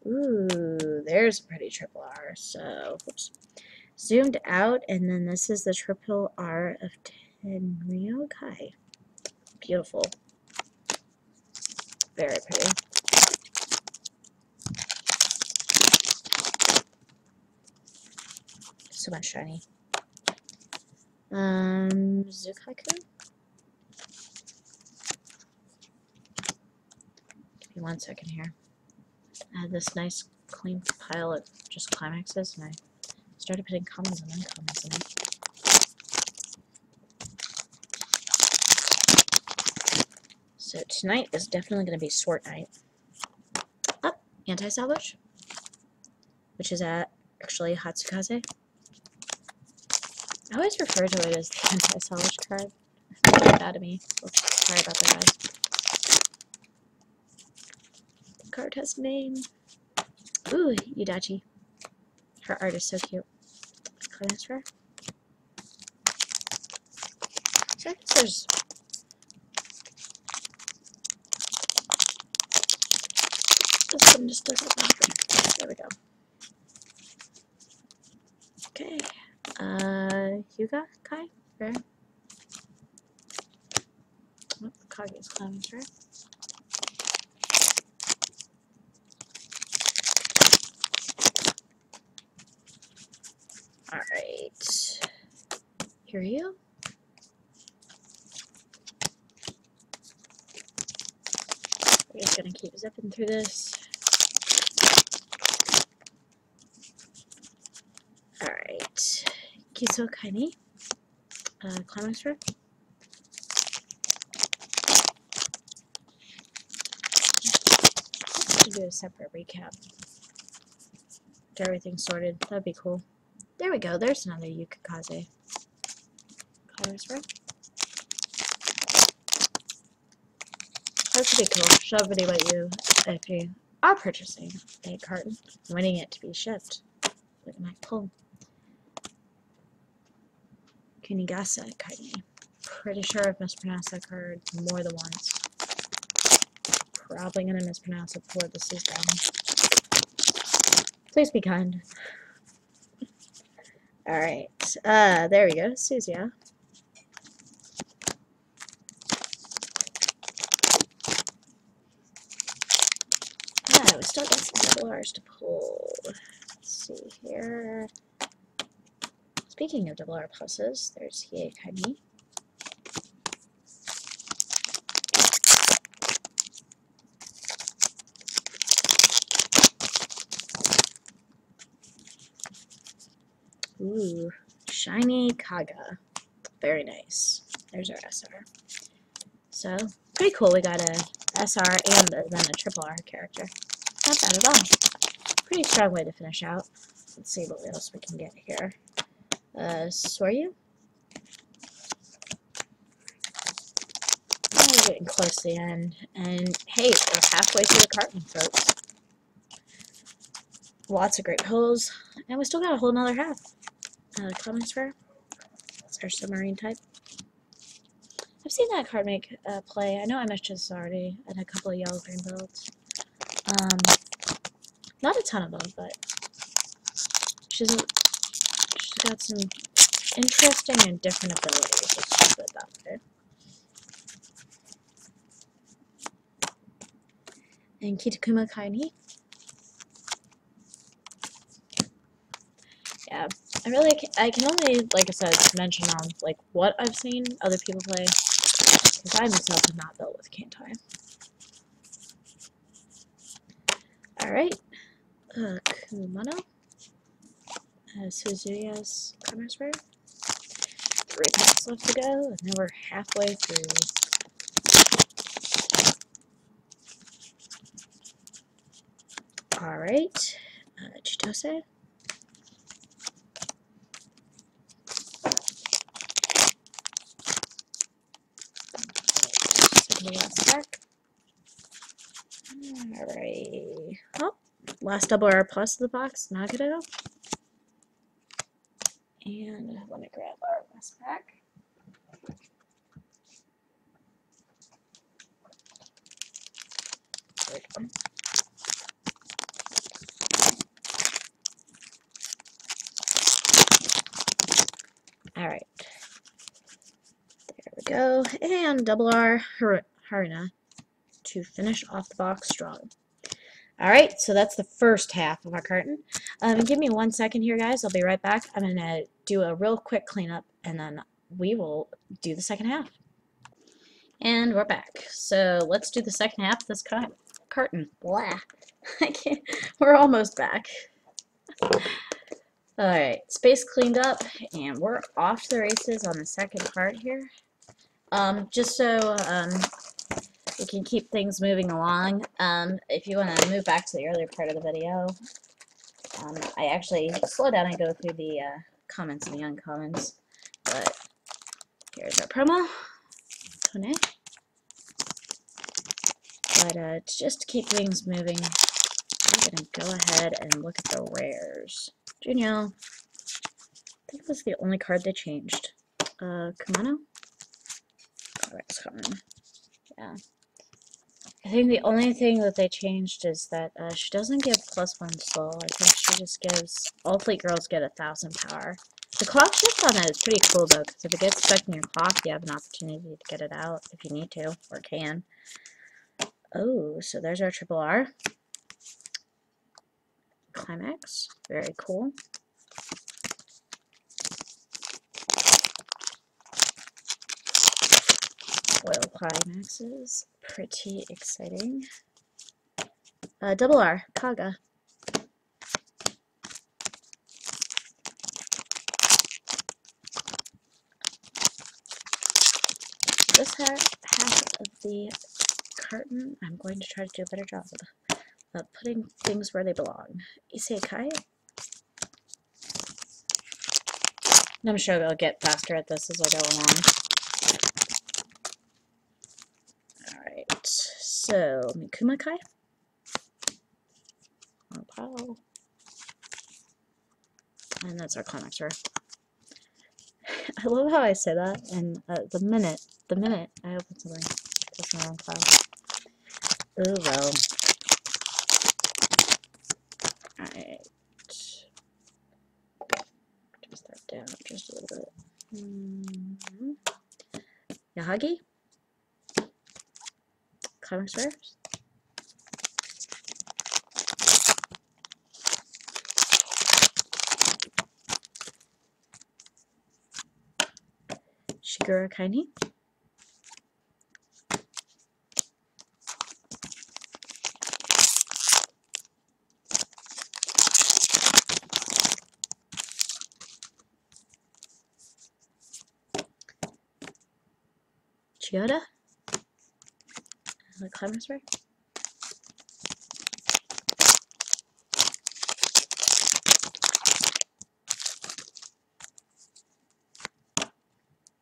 Ooh, there's a pretty triple R. So, whoops. Zoomed out, and then this is the triple R of Tenryou Kai. Beautiful. Very pretty. So much shiny. Zukaku. Give me 1 second here. I had this nice clean pile of just climaxes, and I started putting commons and uncommons in it. So tonight is definitely going to be sort night. Up, anti-salvage, which is actually Hatsukaze. I always refer to it as the anti-salvage card. Don't get mad at me. Oops, sorry about that, guys. The card has a name. Ooh, Yudachi. Her art is so cute. Climax rare. So I guess there's this one just doesn't look good. There we go. Okay. Hyuga Kai? Rare. Oh, Kage's climax rare. Alright. Hiryu? We're just gonna keep zipping through this. Alright. Kiso Kaini. Climax for. To do a separate recap. Get everything sorted. That'd be cool. There we go. There's another Yukikaze. Climax for. That's pretty cool. Show everybody what you, if you are purchasing a carton, wanting it to be shipped. Look at my pull. Kunigasa Kaini. Pretty sure I've mispronounced that card more than once. Probably gonna mispronounce it before this is done. Please be kind. Alright. There we go. Suzuya. We still got some double R's to pull. Let's see here. Speaking of double R pluses, there's Hiei Kaini. Ooh, shiny Kaga. Very nice. There's our SR. So, pretty cool. We got a SR and then a triple R character. Not bad at all. Pretty strong way to finish out. Let's see what else we can get here. Soryu? Oh, we're getting close to the end. And hey, we're halfway through the carton, folks. Lots of great pulls. And we still got a whole nother half. Comments for? That's our submarine type. I've seen that card make play. I know I mentioned this already in a couple of yellow green builds. Not a ton of them, but she's got some interesting and different abilities. Let's just put it that way. And Kitakuma Kaini. Yeah, I can only, like I said, mention on like what I've seen other people play, because I myself have not built with Kantai. Alright, Kumano, Suzuya's Commerce Rare. 3 packs left to go, and then we're halfway through. Alright, Chitose. The last pack. Alright. Oh, last double R plus of the box, Nagado. And let me grab our last pack. There we go. Alright. There we go. And double R Haruna to finish off the box strong. Alright, so that's the first half of our carton. Give me 1 second here, guys. I'll be right back. I'm going to do a real quick cleanup, and then we will do the second half. And we're back. So let's do the second half of this carton. Blah. I can't. We're almost back. Alright, space cleaned up, and we're off to the races on the second part here. Just so we can keep things moving along, if you want to move back to the earlier part of the video, I actually slow down and go through the comments and the uncommons. But here's our promo. Tone. But just to keep things moving, we're going to go ahead and look at the rares. Junyo. I think that's the only card they changed. Kumano? Oh, that's coming. Yeah. I think the only thing that they changed is that she doesn't give +1 soul. I think she just gives, all fleet girls get 1,000 power. The clock shift on that is pretty cool though, because if it gets stuck in your clock, you have an opportunity to get it out if you need to, or can. Oh, so there's our triple R. Climax, very cool. Foil climaxes, pretty exciting. Double R, Kaga. this half of the carton, I'm going to try to do a better job of putting things where they belong. Isekai. And I'm sure I'll get faster at this as I go along. Alright, so Mikumakai. Pile. And that's our comics, right? I love how I say that, and the minute I open something, it's my own file. Oh well. Alright. Adjust that down just a little bit. Yahagi? Comics Rares? Shiguro Kaini? Chiyoda? Comics Rare?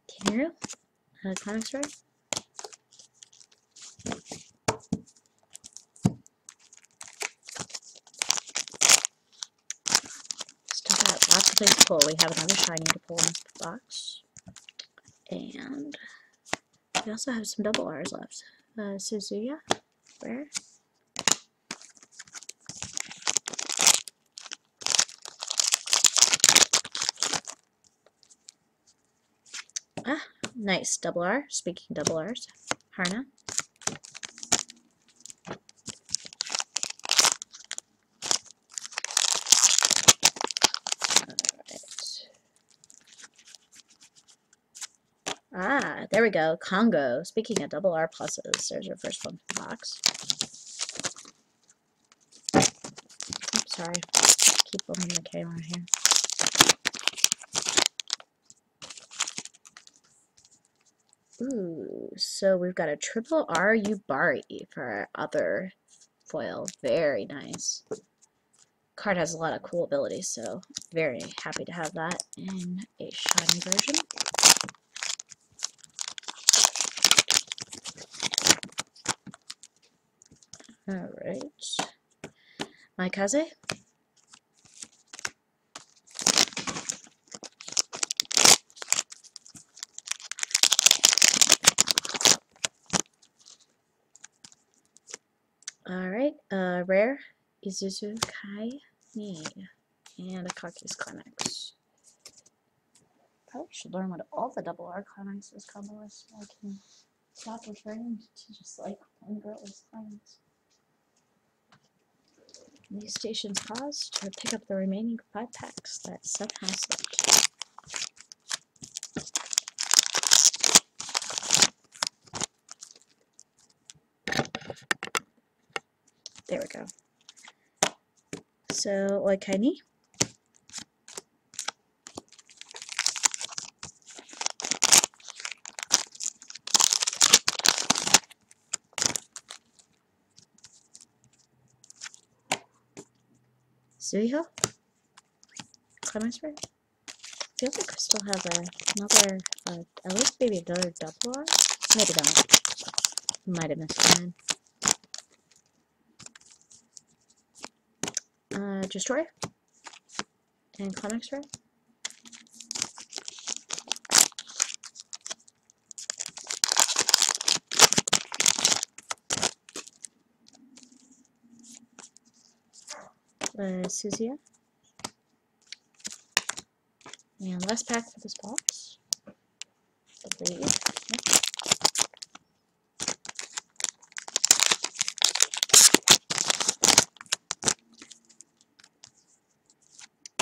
Kimiru? Comics Rare? Still got lots of things to pull. We have another shiny to pull in this box. And we also have some double R's left. Suzuya? Rare? Ah, nice. Double R. Speaking double R's. Harna. Ah, there we go. Congo. Speaking of double R pluses, there's your first one from the box. Oops, sorry. Keep moving the camera here. Ooh, so we've got a triple R Yubari for our other foil. Very nice. Card has a lot of cool abilities, so very happy to have that in a shiny version. Alright. Maikaze. Alright, rare. Izuzu Kai Ni. And Akaki's Climax. Probably should learn what all the double R climaxes combo is so I can stop referring to just like one girl's climax. These stations pause to pick up the remaining 5 packs that Seth has left. There we go. So, Oikaini. Suiho. Climax Rare. Feels like we still have another, at least maybe another double R? Maybe not. Might have missed one. Destroy. And Climax Rare. Suzuya. And last pack for this box. I believe. Yep.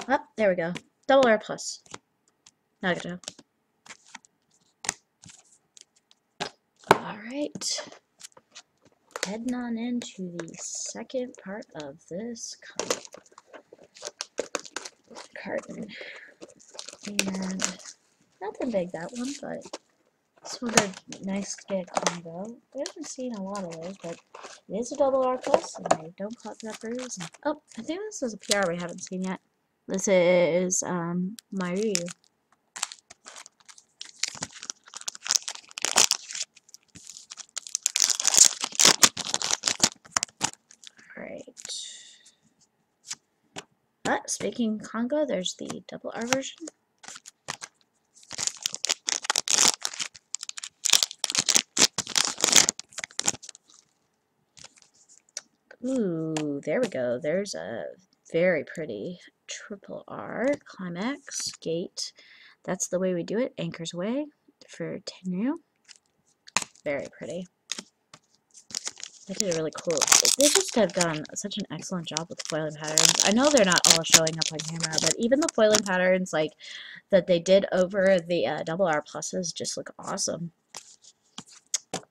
Oh, there we go. Double R plus. Nagato. Alright. Heading on into the second part of this carton. And nothing big that one, but This was a nice get combo. I haven't seen a lot of those, but it is a double R plus, and they don't pop that for a reason. Oh, I think this is a PR we haven't seen yet. This is Mayu. Alright. Speaking Congo, there's the double R version. Ooh, there we go. There's a very pretty triple R climax gate. That's the way we do it. Anchors away for Tenryu. Very pretty. They did a really cool. They just have done such an excellent job with the foiling patterns. I know they're not all showing up on camera, but even the foiling patterns like that they did over the double R pluses just look awesome.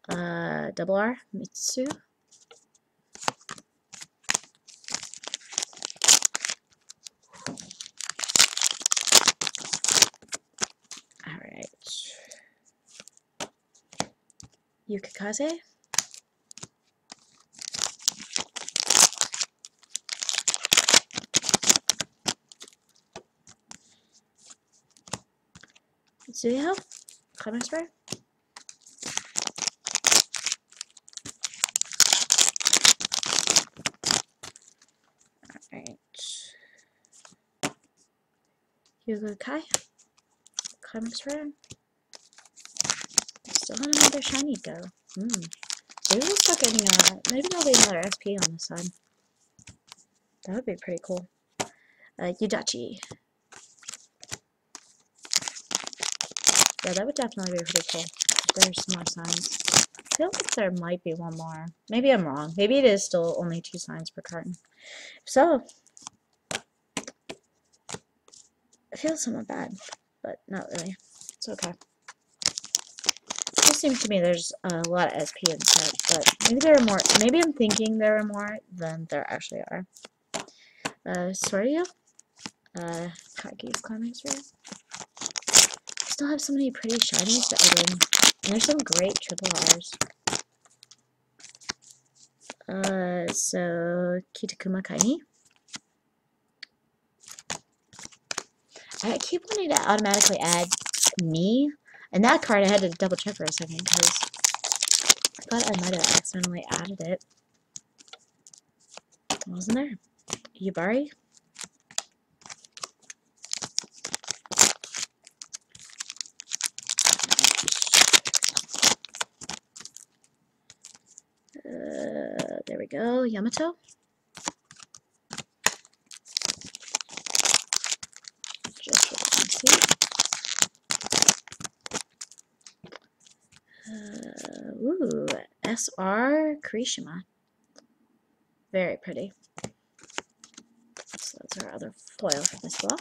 Double R Mitsu. Yukikaze. Zuiho. Climax Spray. Alright. Yugo Kai. Climax Spray. Still not another shiny go. Maybe we'll start getting maybe there'll be another SP on this side. That would be pretty cool. Yudachi. Yeah, that would definitely be pretty cool. There's some more signs. I feel like there might be one more. Maybe I'm wrong. Maybe it is still only 2 signs per carton. So, I feel somewhat bad, but not really. It's okay. It just seems to me there's a lot of SP in the set, but maybe there are more. Maybe I'm thinking there are more than there actually are. Soryo. Kaki's Climax Rare. Still have so many pretty shinies to open. And there's some great triple R's. So Kitakuma Kaini. I keep wanting to automatically add me, and that card I had to double check for a second because I thought I might have accidentally added it. It wasn't there. Yubari. There we go. Yamato. Just for the ooh, SR Kirishima. Very pretty. So that's our other foil for this block.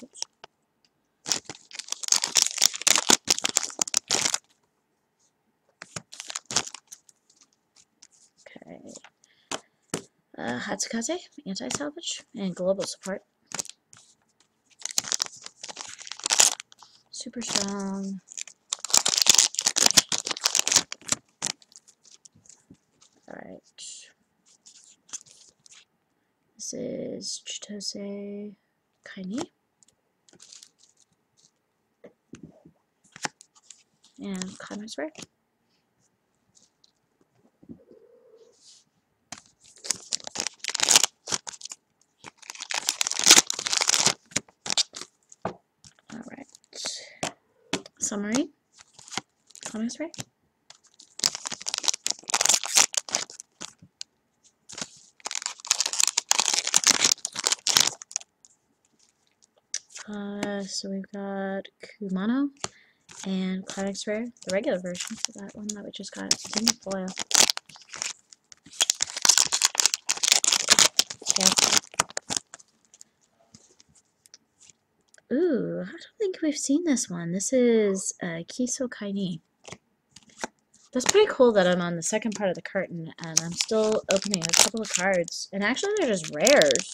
Oops. Okay. Hatsukaze, anti-salvage, and global support. Super strong. Alright. This is Chitose Kaini. And Climax Rare. Alright. Submarine. Climax Rare. So we've got Kumano and Climax Rare, the regular version for that one that we just got. It's in the foil. Yes. Ooh, I don't think we've seen this one. This is Kiso Kaini. That's pretty cool that I'm on the second part of the curtain and I'm still opening a couple of cards. And actually they're just rares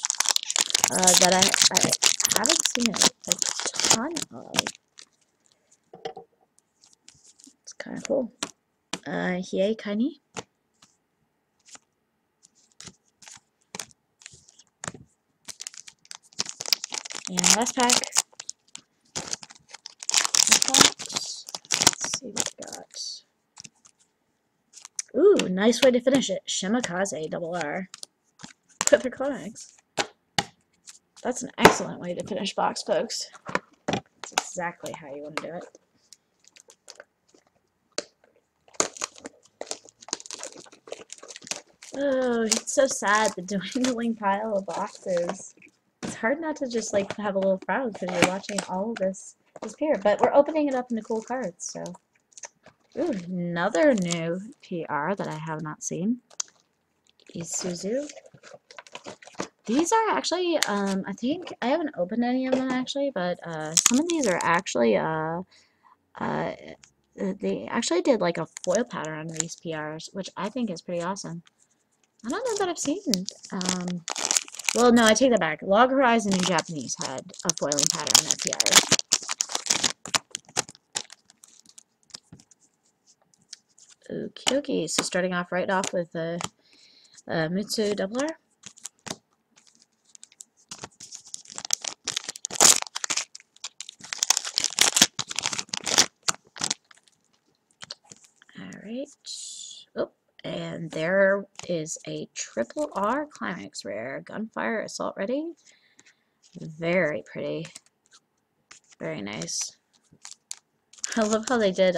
that I haven't seen a ton of. kind of cool. Hiei Kaini. And last pack. Let's see what we got. Ooh, nice way to finish it. Shimakaze double R. Clipper Comics. That's an excellent way to finish box, folks. That's exactly how you want to do it. Oh, it's so sad, the dwindling pile of boxes. It's hard not to just like have a little frown because you're watching all of this disappear. But we're opening it up into cool cards, so. Ooh, another new PR that I have not seen. Isuzu. These are actually, I think, I haven't opened any of them actually, but some of these are actually, they actually did like a foil pattern on these PRs, which I think is pretty awesome. I don't know that I've seen, well, no, I take that back. Log Horizon in Japanese had a foiling pattern on their PRs. Okie dokie, so starting off right off with the Mutsu double R. Alright. Oh, and there is a triple R Climax Rare. Gunfire Assault Ready. Very pretty. Very nice. I love how they did,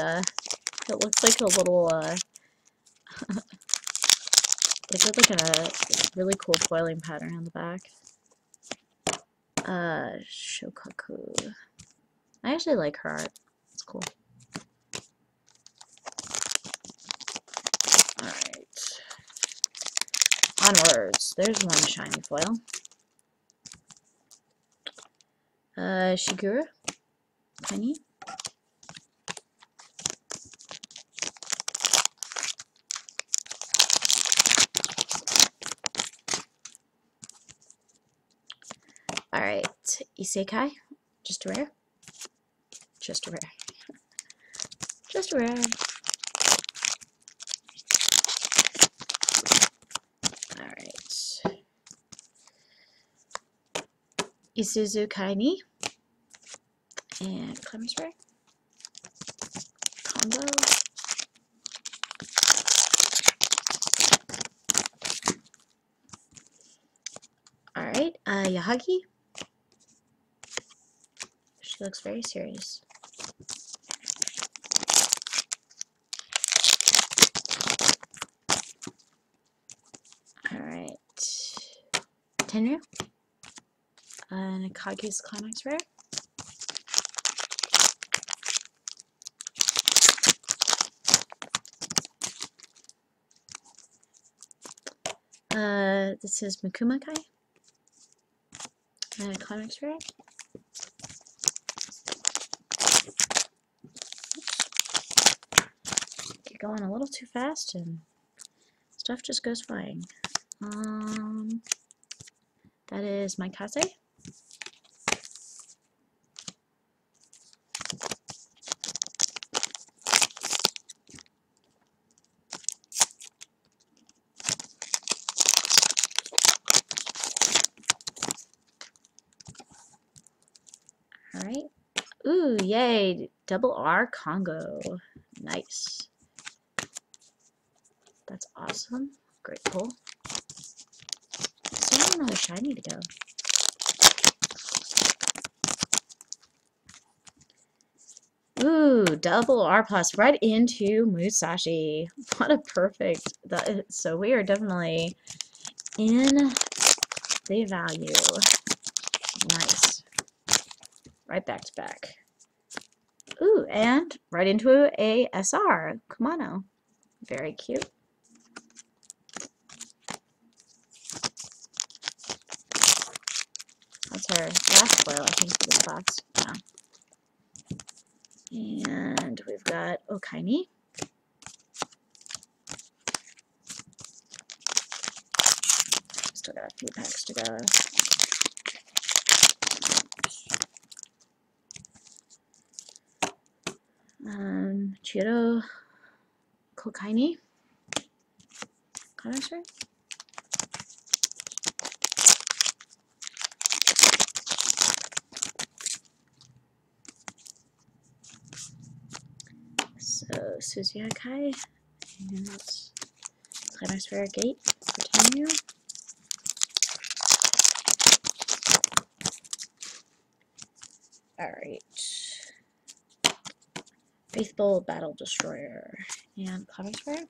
it looks like a little, they did like a really cool foiling pattern on the back. Shokaku. I actually like her art. It's cool. Alright. Onwards. There's one shiny foil. Shigura. Tiny. Alright. Isekai. Just a rare. Just a rare. Just a rare. Alright. Isuzu Kaini. And Clemens Rare. Combo. Alright, Yahagi. She looks very serious. Alright. Tenryu. And Kage's Climax Rare. This is Mikumakai. And Climax Rare. Get going a little too fast and stuff just goes flying. That is my Kase. Alright. Ooh, yay! Double R Congo. Nice. That's awesome. Great pull. Still have another shiny to go. Ooh, double R plus right into Musashi. What a perfect. That is, so we are definitely in the value. Nice. Right back to back. Ooh, and right into a SR. Kumano. Very cute. That's our last foil, I think, for this box. Yeah. And we've got Okaini. Still got a few packs to go. Chiro Kokaini. Comments, right? So, Suzukai, and Climax Rare Gate, continue. Alright. Faithful Battle Destroyer, and Climax Rare.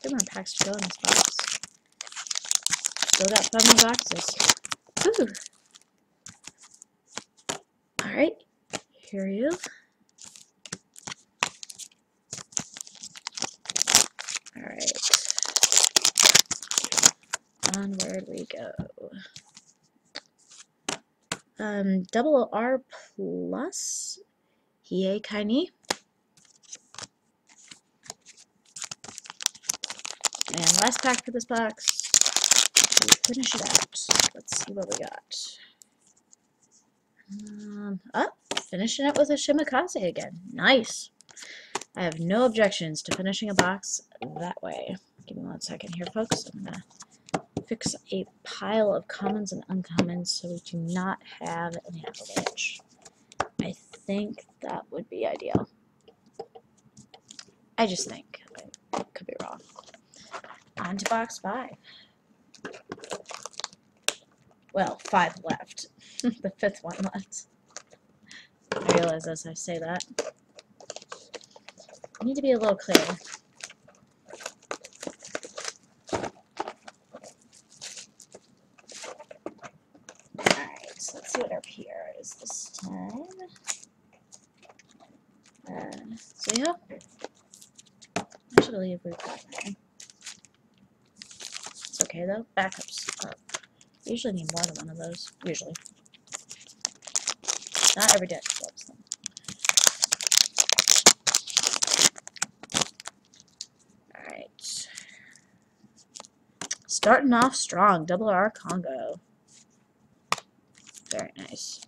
2 more packs to go in this box. Still got 5 more boxes. Woo! Alright, here you. Alright. Onward we go. Double R plus Hiei Kaini. And last pack for this box. We finish it out. Let's see what we got. Finishing it with a Shimakaze again. Nice. I have no objections to finishing a box that way. Give me 1 second here, folks. I'm going to fix a pile of commons and uncommons so we do not have an avalanche. I think that would be ideal. I just think. I could be wrong. On to box 5. Well, 5 left. The 5th one left. I realize as I say that. I need to be a little clearer. Alright, so let's see what our PR is this time. So yeah. I should believe we've got that. It's okay though. Backups up. Usually need more than one of those. Usually. Not every deck loves them. Alright. Starting off strong. Double R Congo. Very nice.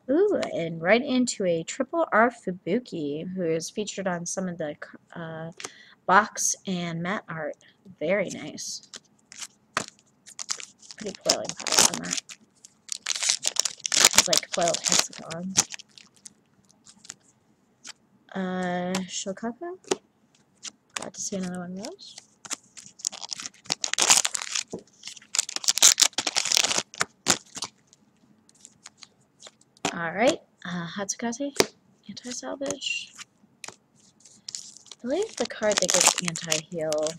Ooh, and right into a triple R Fubuki, who is featured on some of the box and matte art. Very nice. Pretty foiling power on that. It's like foiled hexagons. Shokaku. Glad to see another one of those. Alright, Hatsukaze, anti-salvage. I believe the card that gives anti-heal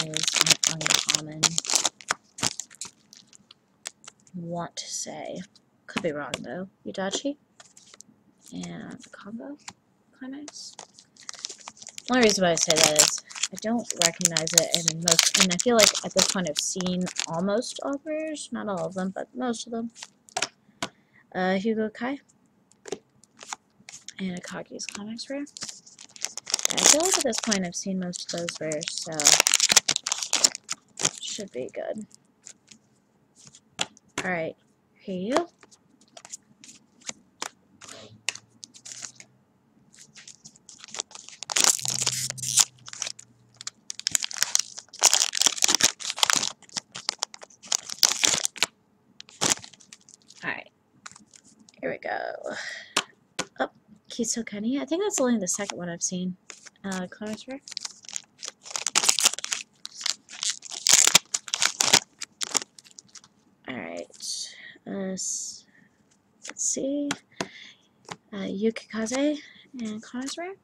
is an uncommon. Want to say. Could be wrong though. Yudachi. And Congo. Climax. The only reason why I say that is I don't recognize it in most, and I feel like at this point I've seen almost all rares, not all of them, but most of them. Hugo Kai. And Akagi's Climax rare. Yeah, I feel like at this point I've seen most of those rares, so should be good. Alright, here you go. Alright, here we go. Oh, Kisokani. I think that's only the second one I've seen. Climax rare. Alright, let's see. Yukikaze and Climax rare.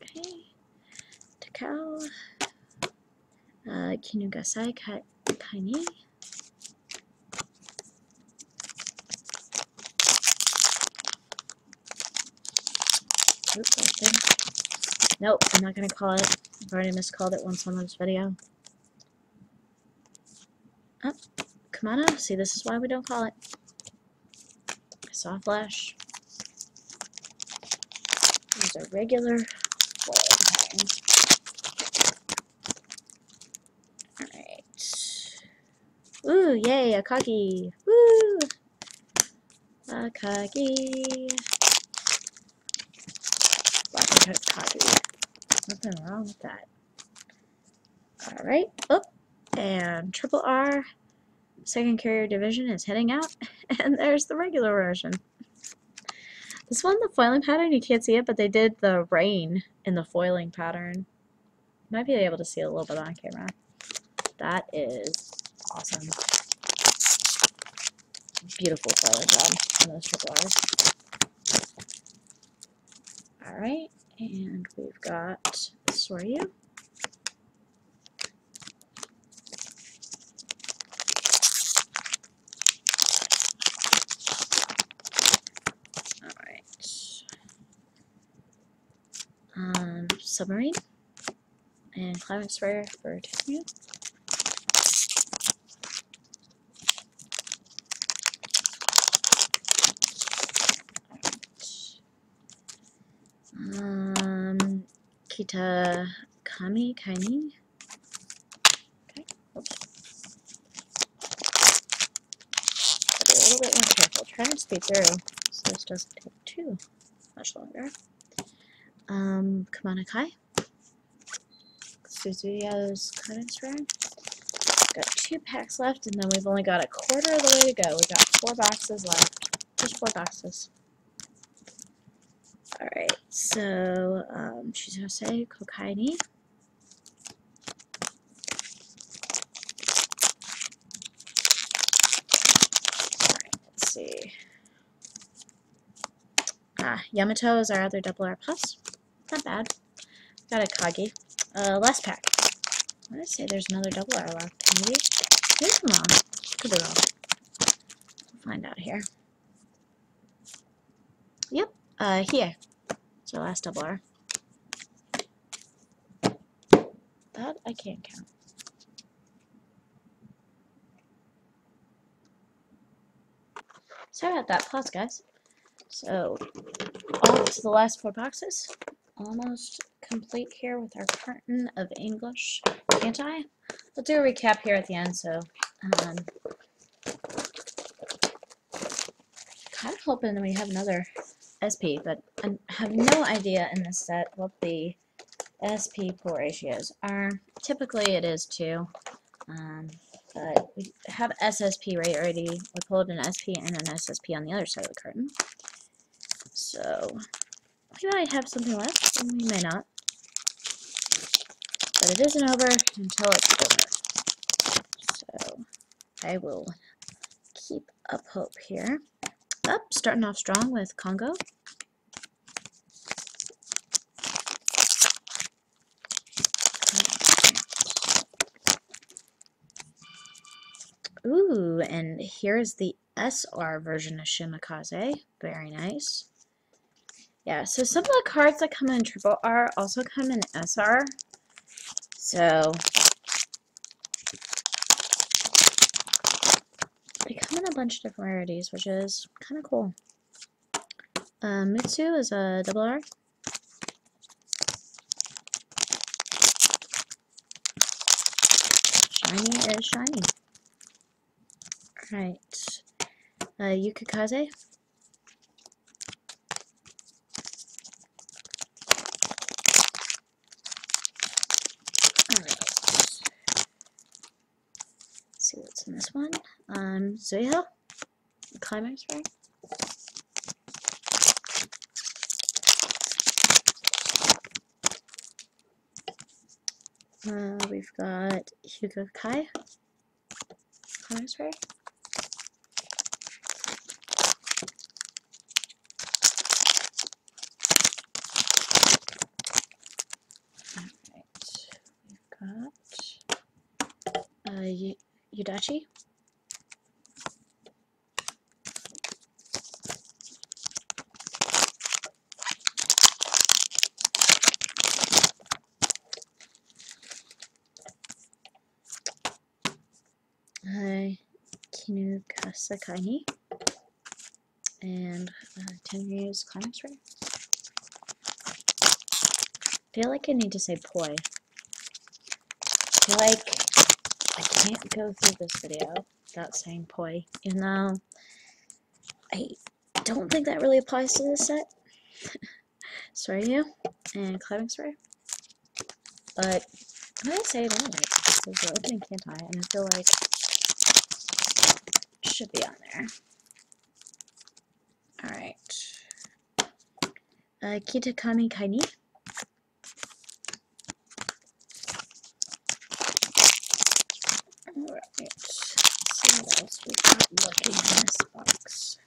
Okay. Takao. Kinugasai Kaini. Oops, I think. Nope, I'm not going to call it. I've already miscalled it once on this video. Oh, Kamano. See, this is why we don't call it. I saw a flash. There's a regular foiling pattern. Alright. Ooh, yay, a Kagi. Woo! A Kagi. Black and white Kagi. Nothing wrong with that. Alright. Oh, and triple R. Second carrier division is heading out. And there's the regular version. This one, the foiling pattern, you can't see it, but they did the rain in the foiling pattern. Might be able to see it a little bit on camera. That is awesome. Beautiful foiling job on those triple R's. Alright, and we've got Soryu. Submarine and climate sprayer for Tiffany. Kita Kami Kaini. Okay. Oops. Be a little bit more careful. Try and speed through so this doesn't take too much longer. Kamana Kai. Suzuya's climate sprayer. Got 2 packs left, and then we've only got a quarter of the way to go. We've got 4 boxes left. Just 4 boxes. Alright, so, Chizose Kokaini. Alright, let's see. Yamato is our other double R plus. Not bad. Got a Kagi. Last pack. I want to say there's another double R left. Maybe? Maybe I'm wrong. Could be wrong. We'll find out here. Yep. Here. It's our last double R. That I can't count. Sorry about that. Pause, guys. So, on to the last 4 boxes. Almost complete here with our carton of English Kantai. We'll do a recap here at the end, so kind of hoping that we have another SP, but I have no idea in this set what the SP pull ratios are. Typically it is 2, but we have SSP right already. We pulled an SP and an SSP on the other side of the carton. So we might have something left, and we may not. But it isn't over until it's over. So I will keep up hope here. Starting off strong with Congo. Ooh, and here's the SR version of Shimakaze. Very nice. Yeah, so some of the cards that come in triple R also come in SR. So they come in a bunch of different rarities, which is kind of cool. Mitsu is a double R. Shiny is shiny. Alright. Yukikaze. Alright. Let's see what's in this one. Zuiho. Climax Ray. We've got Hugo Kai. Climax Ray. Yudachi. Kinu Kasakaini. And Tenryu's Climax Ray. feel like I need to say poi. I feel like I can't go through this video without saying poi, even though I don't think that really applies to this set. Sorry, and climbing spray. But I'm gonna say it anyway because we're opening Kantai, and I feel like it should be on there. Alright. Kitakami Kaini. Alright. Let's see what else we got looking in this box.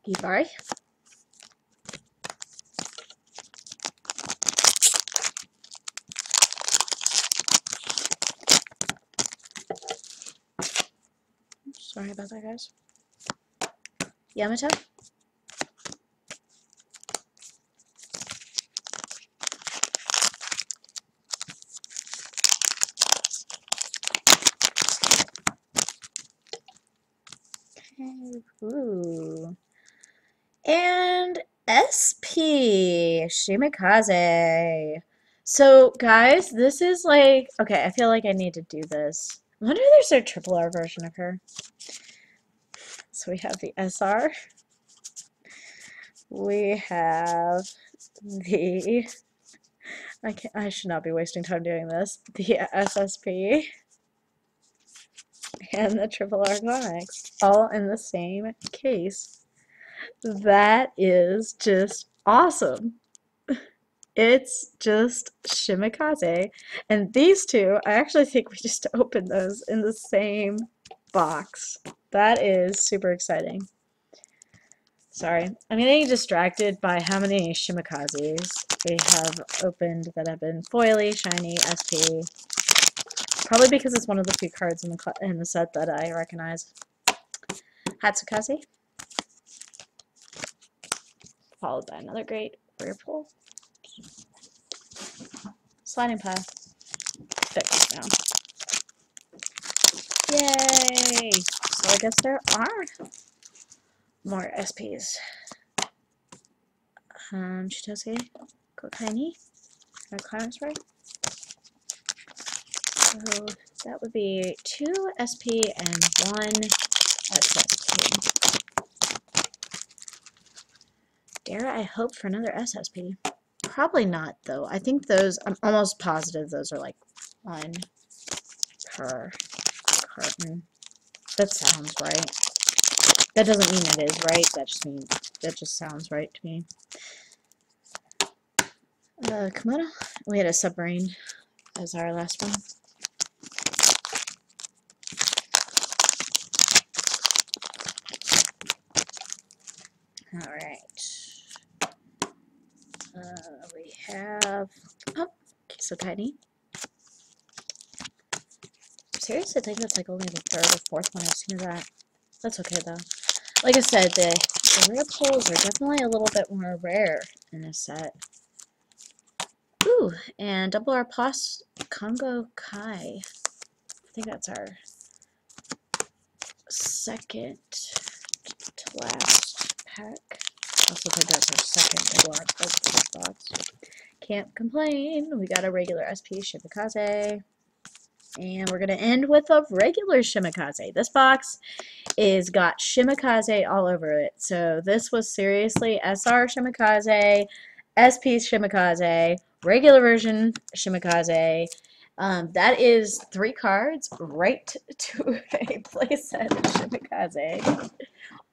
Ibari. Sorry about that, guys. Yamato. Okay. Ooh. And SP Shimikaze. So, guys, this is like, okay, I feel like I need to do this. I wonder if there's a triple R version of her. So we have the SR. We have the, I should not be wasting time doing this. The SSP and the triple R comics all in the same case. That is just awesome. It's just Shimikaze. And these two, I actually think we just opened those in the same box. That is super exciting. Sorry, I'm getting distracted by how many Shimikazes we have opened that have been foily, shiny, SP. Probably because it's one of the few cards in the set that I recognize. Hatsukaze. Followed by another great Whirlpool. Sliding path. Fixed now. Yay! So I guess there are more SPs. Chitose, Kokaini, Climbing Spray. So that would be 2 SP and 1 SSP. Dare I hope for another SSP? Probably not, though. I think those, I'm almost positive those are like 1 per carton. That sounds right. That doesn't mean it is right. That just sounds right to me. Komodo. We had a submarine as our last one. All right. We have. Oh, so tiny. Seriously, I think that's like only the 3rd or 4th one I've seen of that. That's okay though. Like I said, the rare pulls are definitely a little bit more rare in this set. Ooh, and double R plus Congo Kai. I think that's our second to last pack. I also think that's our second double R plus box. Can't complain. We got a regular SP Shimikaze. And we're going to end with a regular Shimikaze. This box is got Shimikaze all over it. So this was seriously SR Shimikaze, SP Shimikaze, regular version Shimikaze. That is 3 cards right to a playset Shimikaze,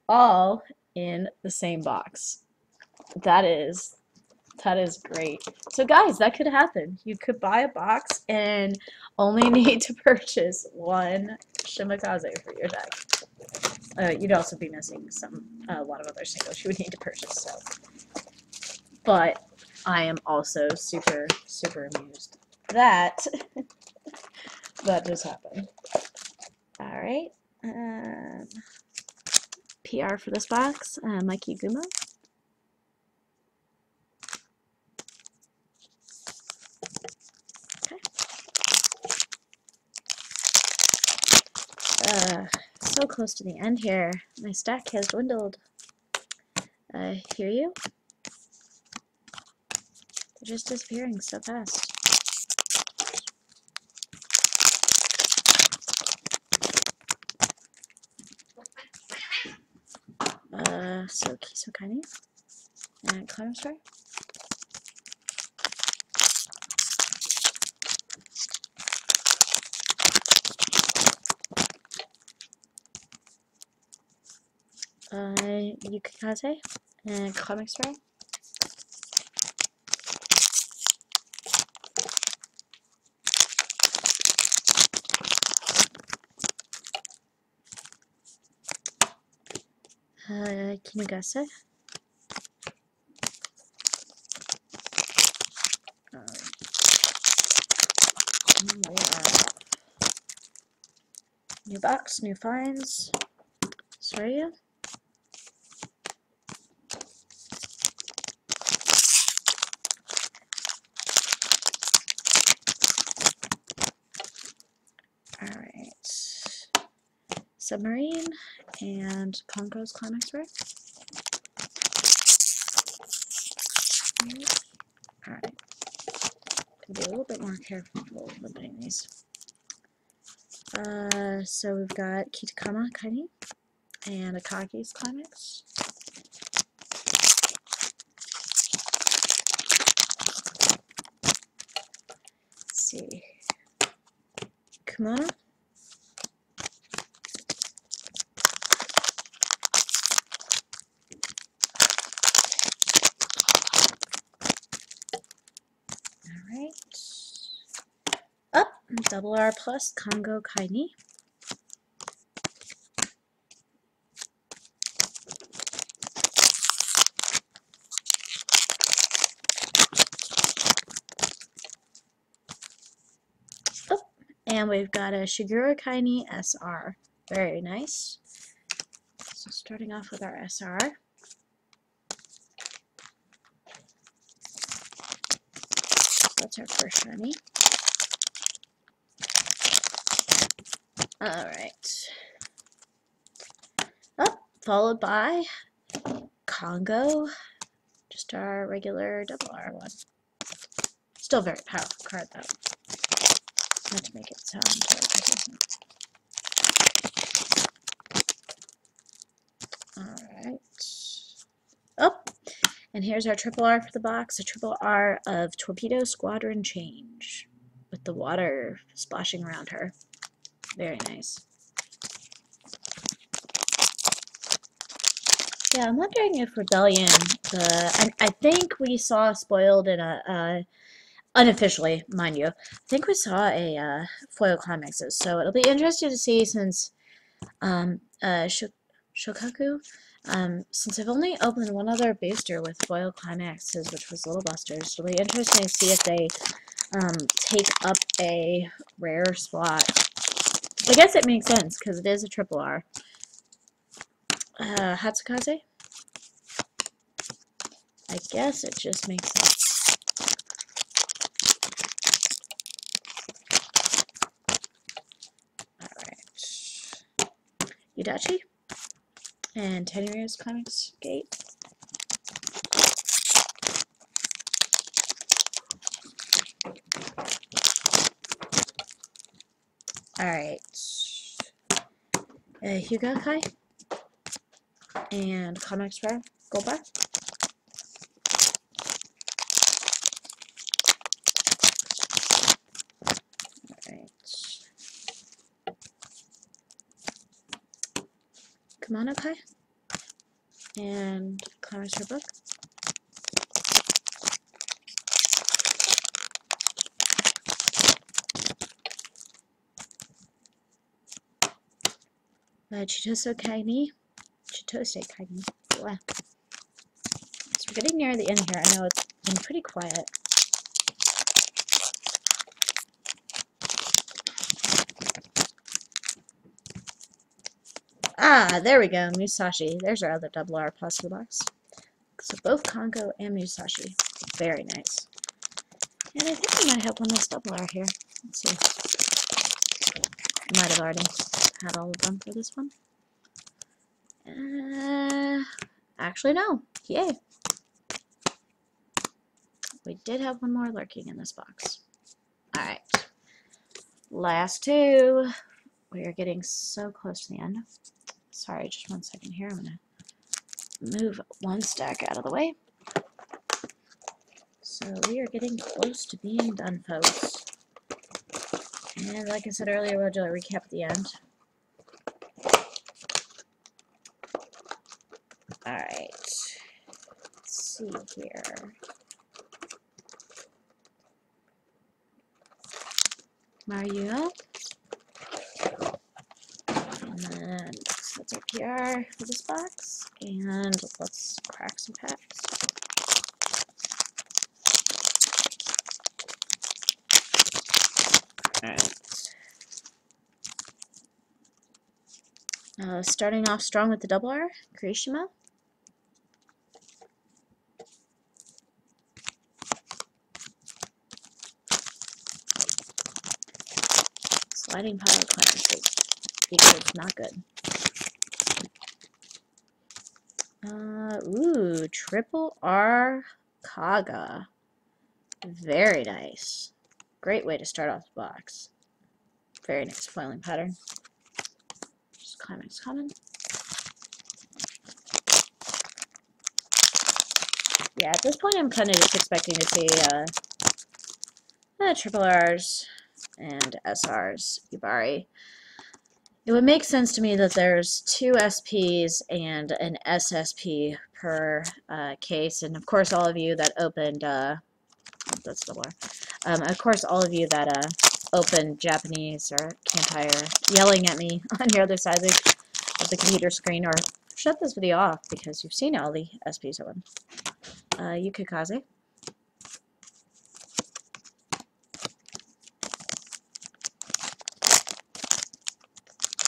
all in the same box. That is great. So guys, that could happen. You could buy a box and only need to purchase 1 Shimikaze for your deck. You'd also be missing a lot of other singles you would need to purchase. So, but I am also super, super amused that that just happened. All right. PR for this box, Mikey Gumo. So close to the end here. My stack has dwindled. Hear you? They're just disappearing so fast. So Kindly and Climber Star. Yukikaze and Comic Spray. Kinugase. New box, new finds. Soraya. Alright. Submarine and Congo's Climax Rare. Alright. Be a little bit more careful opening these. So we've got Kitakama Kaini and Akagi's Climax. Let's see. Kimono. Alright. Up, double R plus Congo Kaini. Oh, and we've got a Shiguro Kaini SR. Very nice. So starting off with our SR. That's our first shiny. Alright. Up, followed by Congo. Just our regular double R one. Still very powerful card though. Not to make it sound like it isn't. Alright. Oh, and here's our triple R for the box. A triple R of Torpedo Squadron Change. With the water splashing around her. Very nice. Yeah, I'm wondering if Rebellion, I think we saw spoiled in a, unofficially, mind you, I think we saw a foil climaxes, so it'll be interesting to see since Shokaku, since I've only opened one other booster with foil climaxes, which was Little Busters, it'll be interesting to see if they take up a rare spot. I guess it makes sense because it is a triple R. Hatsukaze? I guess it just makes sense. Alright. Yudachi and Tenryu's Comics Gate. Alright. Hyuga and Comics Rare Gold Bar. Alright. Kimono Kai and Comics Rare Book. Chitose Kaini. Wow. So we're getting near the end here. I know it's been pretty quiet. Ah, there we go. Musashi. There's our other double R plus for the box. So both Congo and Musashi. Very nice. And I think I might have one of this double R here. Let's see. I might have already had all of them for this one. Actually, no. Yay. We did have one more lurking in this box. Alright. Last two. We are getting so close to the end. Sorry, just 1 second here. I'm going to move one stack out of the way. So we are getting close to being done, folks. And like I said earlier, we'll do a recap at the end. Alright. Let's see here. Mario. And then let's up here for this box. And let's crack some packs. Alright. Starting off strong with the double R, Kirishima. Sliding pile of clearances. It's not good. Ooh, triple R Kaga. Very nice. Great way to start off the box. Very nice foiling pattern. Just climax common. Yeah, at this point I'm kind of just expecting to see triple R's and SR's Yubari. It would make sense to me that there's 2 SPs and an SSP per case, and of course all of you that opened, that's double R. Of course all of you that opened Japanese or Kantai are yelling at me on your other side of the computer screen, or shut this video off because you've seen all the SPs open. Yukikaze.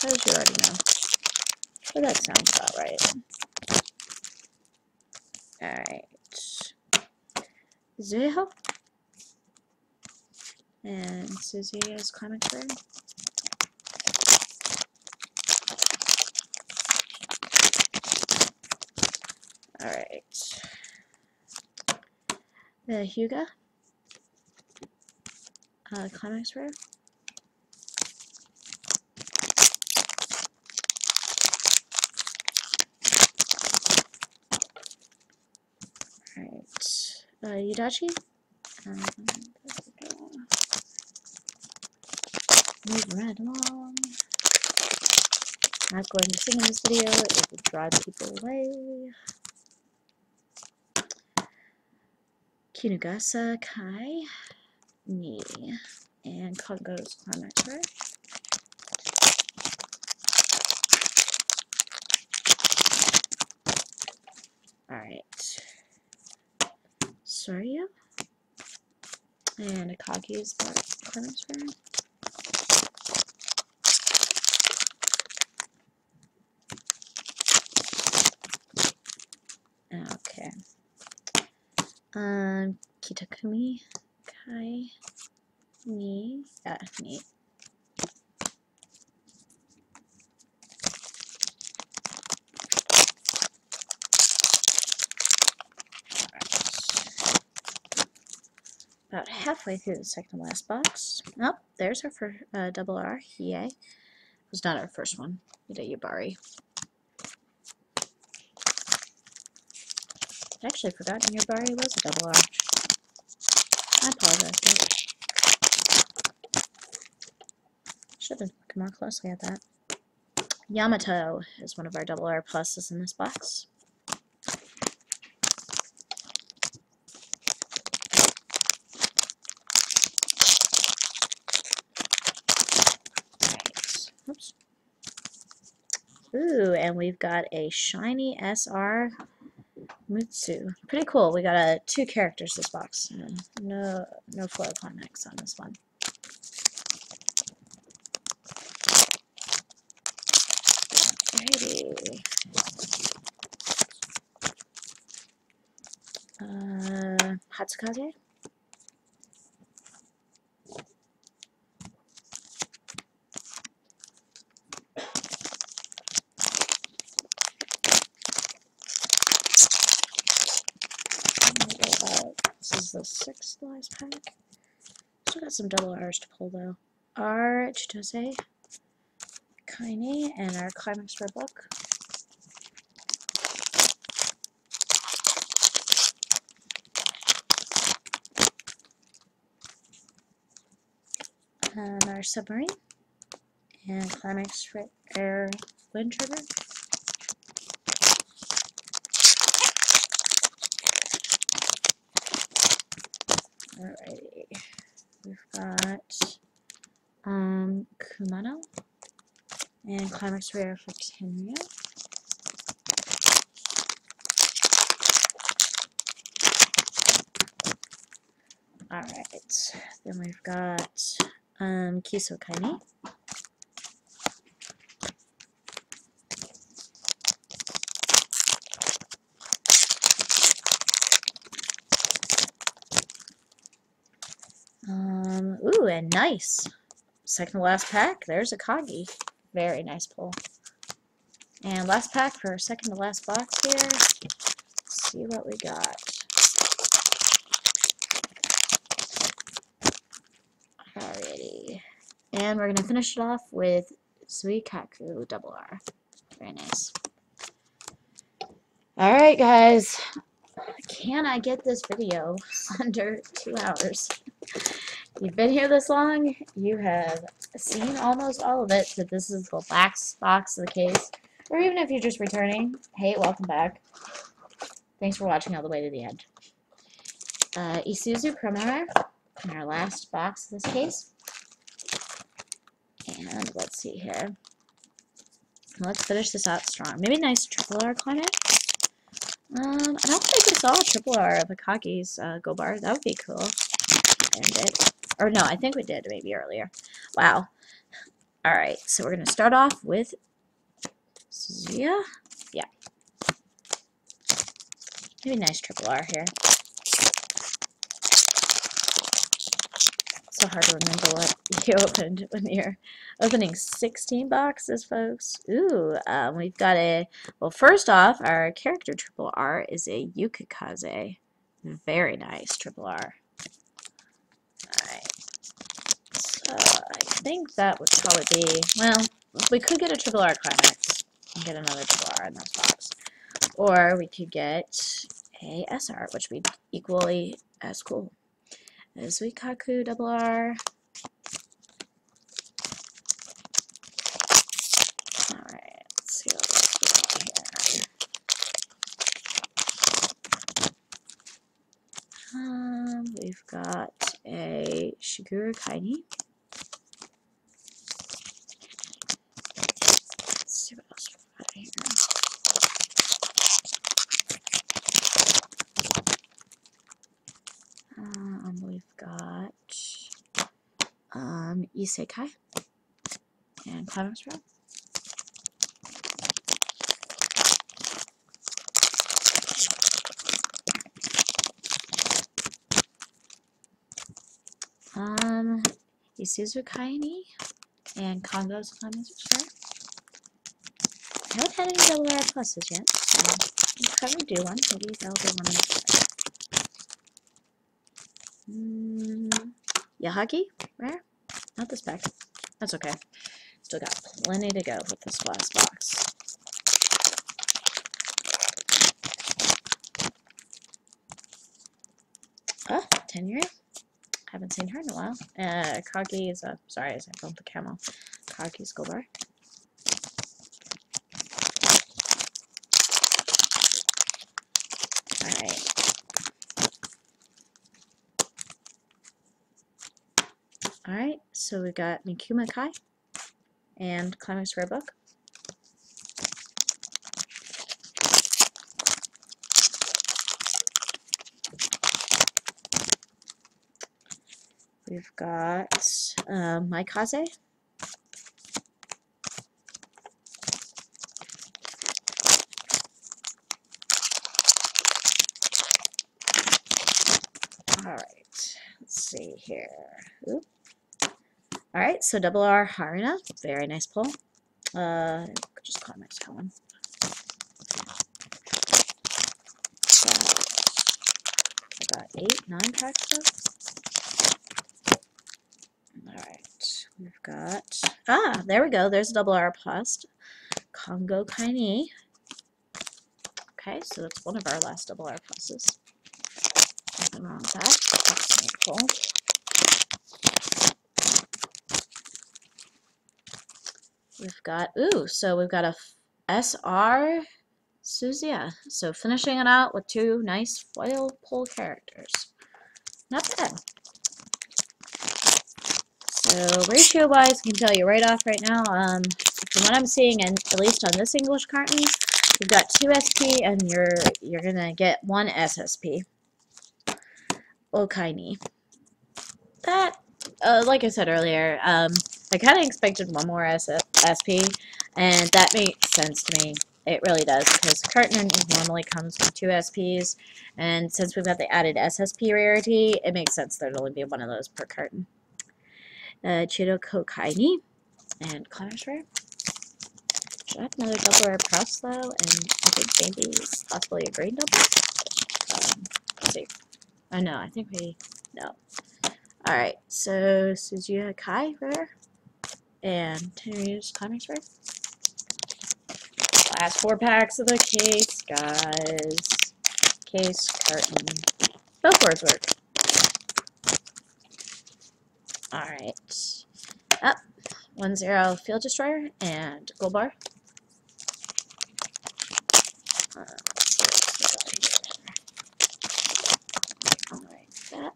As you already know. But that sounds about right. Alright. Zuho. And Susie is climax rare. Alright. Hyuga. Climax rare. Yudachi. Move right along. Not going to sing in this video, it will drive people away. Kinugasa Kai Ni and Kongo's climax rare. Alright. Soryu and Akagi's climax rare. Okay. Kitakumi Kai Ni Ni. About halfway through the second to last box. Oh, there's our first double R. Hiei. It was not our first one. We did Yubari. I actually forgotten Yubari was a double R. I apologize, guys. Should have looked more closely at that. Yamato is one of our double R pluses in this box. Oops. Ooh, and we've got a shiny SR Mutsu. Pretty cool. We got 2 characters this box. No foil climax on this one. Alrighty. Hatsukaze. This is is the 6th last pack. Still got some double R's to pull though. Our Chitose, Kaini, and our Climax Rare book. And our Submarine, and Climax Rare Wind Trigger. Alrighty, we've got Kumano and Climax Rare for Tenryu. Alright, then we've got Kiso Kaini. Ooh, and nice. Second to last pack, there's a Kagi. Very nice pull. And last pack for our second to last box here. Let's see what we got. Alrighty. And we're going to finish it off with Suikaku double R. Very nice. Alright, guys. Can I get this video under 2 hours? You've been here this long, you have seen almost all of it, so this is the last box of the case. Or even if you're just returning, hey, welcome back. Thanks for watching all the way to the end. Isuzu Premier in our last box of this case. And let's see here. Let's finish this out strong. Maybe a nice triple R Climax. I don't think we saw a triple R of Akagi's Go Bar. That would be cool. Or no, I think we did maybe earlier. Wow. Alright, so we're going to start off with Suzuya. Yeah. Maybe a nice triple R here. So hard to remember what you opened when you're opening 16 boxes, folks. Ooh, we've got well, first off, our character triple R is a Yukikaze. Very nice triple R. I think that would probably be, well, we could get a triple R Climax and get another triple R in this box. Or we could get a SR, which would be equally as cool. Suikaku double R. Alright, let's see what else we got here. We've got a Shiguru Kaini. What else we got here? We've got Isekai and Climax Rare. Isuzu Kaini and Congo's Climax Rare. I haven't had any double R pluses yet, so I'll probably do one. Maybe that'll be one next time. Yahagi? Rare? Not this pack. That's okay. Still got plenty to go with this last box. Oh, Tenryu. Haven't seen her in a while. Kagi is a, sorry, I bumped the camel. Kagi's Go Bar. Alright. Alright, so we got Mikuma Kai and Climax Rare Book. We've got Maikaze. Alright, let's see here. Oop. Alright, so double R Haruna. Very nice pull. Just Climax that one. got 8, 9 packs of. Alright, we've got, there we go, there's a double R plus. Congo Kaini. Okay, so that's one of our last double R pluses. Nothing wrong with that. That's cool. We've got, so we've got a SR Suzuya. So finishing it out with 2 nice foil pull characters. Not bad. So ratio-wise, I can tell you right off right now, from what I'm seeing, and at least on this English carton, you've got 2 SP and you're gonna get 1 SSP. Okaini. That, like I said earlier, I kind of expected 1 more SP, and that makes sense to me. It really does, because carton normally comes with 2 SPs, and since we've got the added SSP rarity, it makes sense there'd only be 1 of those per carton. Chido Kokaini and Clash Rare. Should I have another double rare press though? And I think maybe possibly a green double? Let's see. Oh no, I think no. Alright, so Suzuya Kai rare and Tenu's Climax rare. Last 4 packs of the case, guys. Case, carton. Both words work. Alright. Up. 1-0 Field Destroyer and Gold Bar. Alright, that.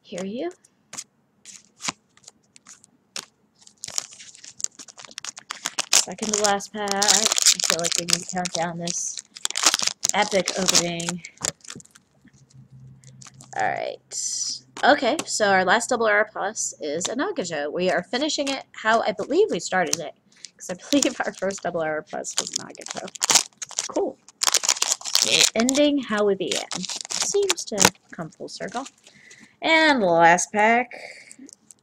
Hear you. Second to last pack. I feel like we need to count down this epic opening. Alright. Okay, so our last double R plus is a Nagajo. We are finishing it how I believe we started it. Because I believe our first double R plus was Nagajo. Cool. So ending how we began. Seems to come full circle. And the last pack,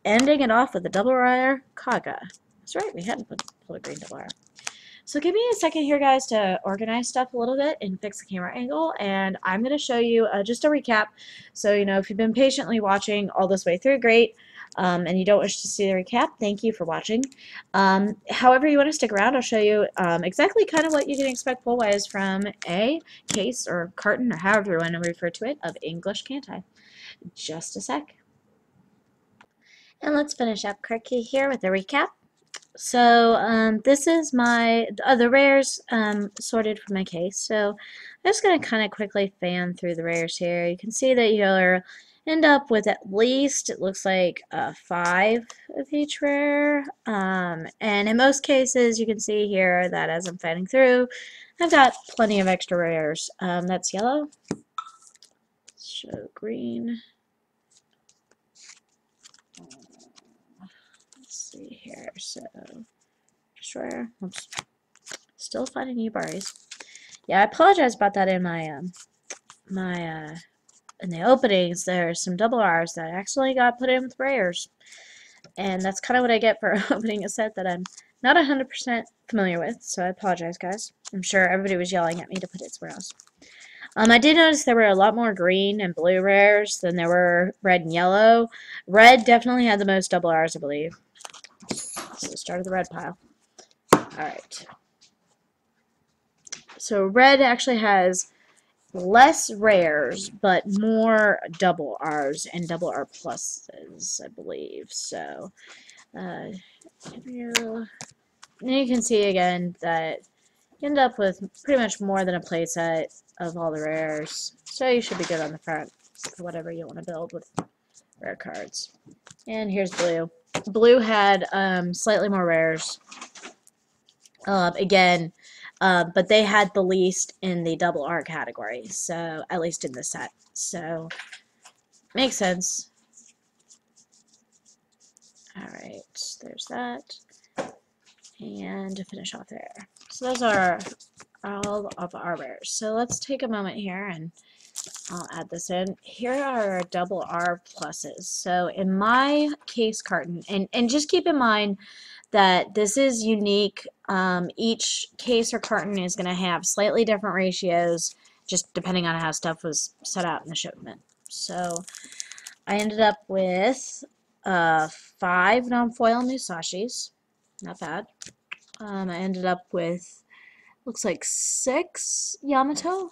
ending it off with a double R Kaga. That's right, we hadn't pulled a green double R. So give me a second here, guys, to organize stuff a little bit and fix the camera angle, and I'm going to show you just a recap. So, you know, if you've been patiently watching all this way through, great, and you don't wish to see the recap, thank you for watching. However you want to stick around, I'll show you exactly kind of what you can expect pull-wise from a case or carton, or however you want to refer to it, of English Kantai. Just a sec. And let's finish up quickly here with a recap. So this is my the rares sorted from my case. So I'm just going to kind of quickly fan through the rares here. You can see that you'll end up with at least, it looks like 5 of each rare. And in most cases, you can see here that as I'm fanning through, I've got plenty of extra rares. That's yellow. Show green. See here, so Destroyer. Oops. Still finding new bars. Yeah, I apologize about that in my in the openings. There's some double R's that I accidentally got put in with rares, and that's kind of what I get for opening a set that I'm not 100% familiar with. So I apologize, guys. I'm sure everybody was yelling at me to put it somewhere else. I did notice there were a lot more green and blue rares than there were red and yellow. Red definitely had the most double R's, I believe. So start of the red pile. Alright. So red actually has less rares, but more double R's and double R pluses, I believe. So, you can see again that you end up with pretty much more than a playset of all the rares. So you should be good on the front for whatever you want to build with rare cards. And here's blue. Blue had slightly more rares. Again, but they had the least in the double R category, so at least in the set. So makes sense. Alright, there's that. And to finish off there. So those are all of our rares. So let's take a moment here and I'll add this in. Here are our double R pluses. So in my case carton, and just keep in mind that this is unique. Each case or carton is going to have slightly different ratios just depending on how stuff was set out in the shipment. So I ended up with 5 non-foil Musashis, not bad. I ended up with, looks like 6 Yamato,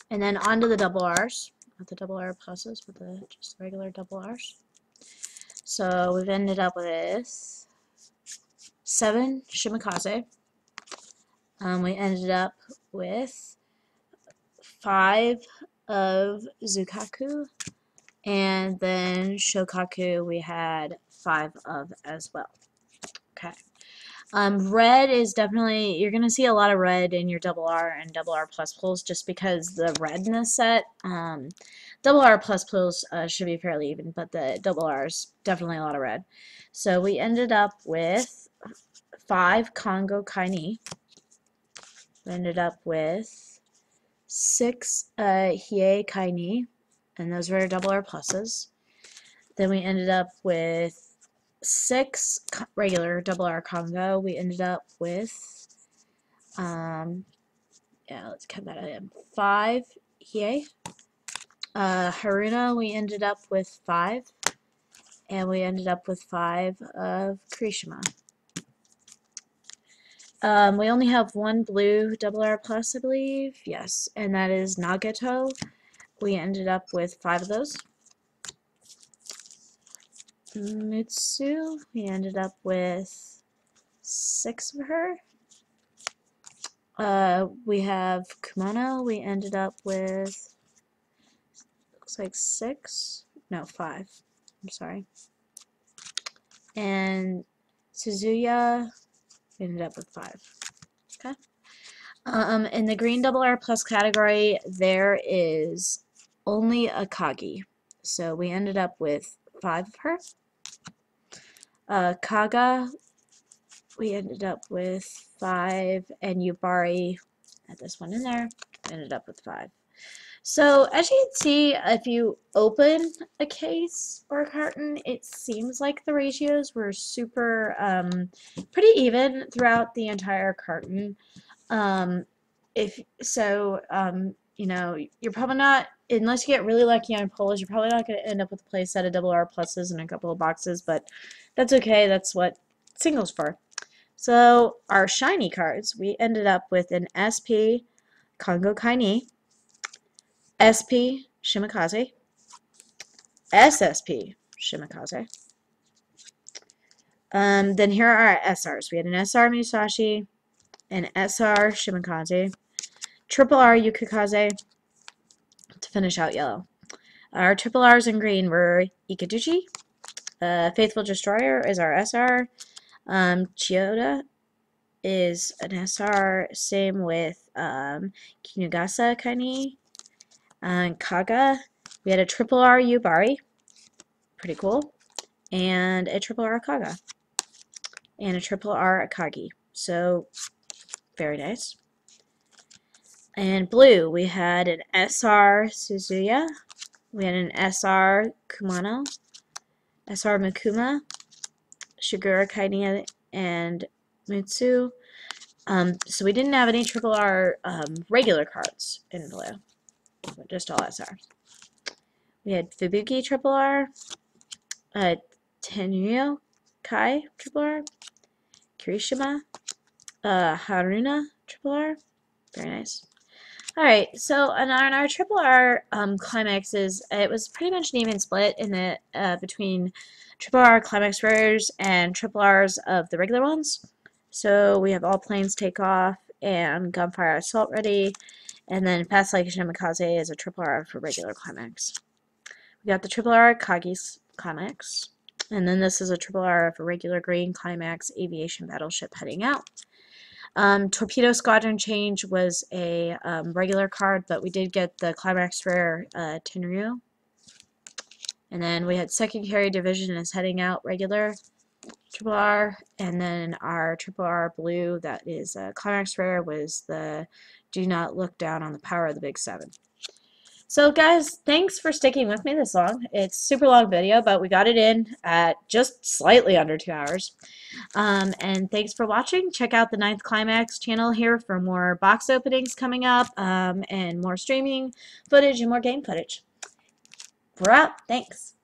and then onto the double R's, not the double R pluses, but the just regular double R's. So we've ended up with 7 Shimakaze. We ended up with 5 of Zukaku, and then Shokaku we had 5 of as well. Okay. Red is definitely, you're going to see a lot of red in your double R and double R plus pulls just because the red in this set. Double R plus pulls should be fairly even, but the double R is definitely a lot of red. So we ended up with 5 Congo Kaini. We ended up with 6 Hiei Kaini, and those were double R pluses. Then we ended up with 6 regular double R Congo. We ended up with, yeah, let's cut that in. 5 Hiei. Haruna, we ended up with 5. And we ended up with 5 of Kirishima. We only have 1 blue double R plus, I believe. Yes, and that is Nagato. We ended up with 5 of those. Mutsu, we ended up with 6 of her. We have Kumano, we ended up with, looks like 6, no, 5, I'm sorry. And Suzuya, we ended up with 5. Okay. In the green double R plus category, there is only Akagi. So we ended up with 5 of her. Kaga, we ended up with 5, and Yubari, add this one in there, ended up with 5. So as you can see, if you open a case or a carton, it seems like the ratios were super pretty even throughout the entire carton. You know, you're probably not, unless you get really lucky on pulls, you're probably not going to end up with a play set of double R pluses and a couple of boxes, but that's okay. That's what singles for. So our shiny cards, we ended up with an SP Congo Kaini, SP Shimakaze, SSP Shimakaze. Then here are our SRs. We had an SR Musashi, an SR Shimakaze, triple R Yukikaze to finish out yellow. Our triple R's in green were Ikaduchi, Faithful Destroyer is our SR, Chiyoda is an SR, same with Kinugasa Kaini, Kaga, we had a triple R Yubari, pretty cool, and a triple R Kaga, and a triple R Akagi, so very nice. And blue, we had an SR Suzuya, we had an SR Kumano, SR Makuma, Shigura Kaini, and Mutsu. So we didn't have any triple R regular cards in blue, but just all SRs. We had Fubuki triple R, Tenryo Kai triple R, Kirishima, Haruna triple R, very nice. Alright, so on our triple R climaxes, it was pretty much an even split in the between triple R climax rares and triple R's of the regular ones. So we have All Planes Takeoff and Gunfire Assault Ready, and then Fast Like Shimakaze is a triple R for regular climax. We got the triple R Kagi's climax, and then this is a triple R for regular green climax aviation battleship heading out. Torpedo Squadron Change was a regular card, but we did get the climax rare Tenryu. And then we had Second Carry Division is heading out regular triple R, and then our triple R blue that is climax rare was the Do Not Look Down on the Power of the Big Seven. So guys, thanks for sticking with me this long. It's a super long video, but we got it in at just slightly under 2 hours. And thanks for watching. Check out the Ninth Climax channel here for more box openings coming up, and more streaming footage and more game footage. We're out. Thanks.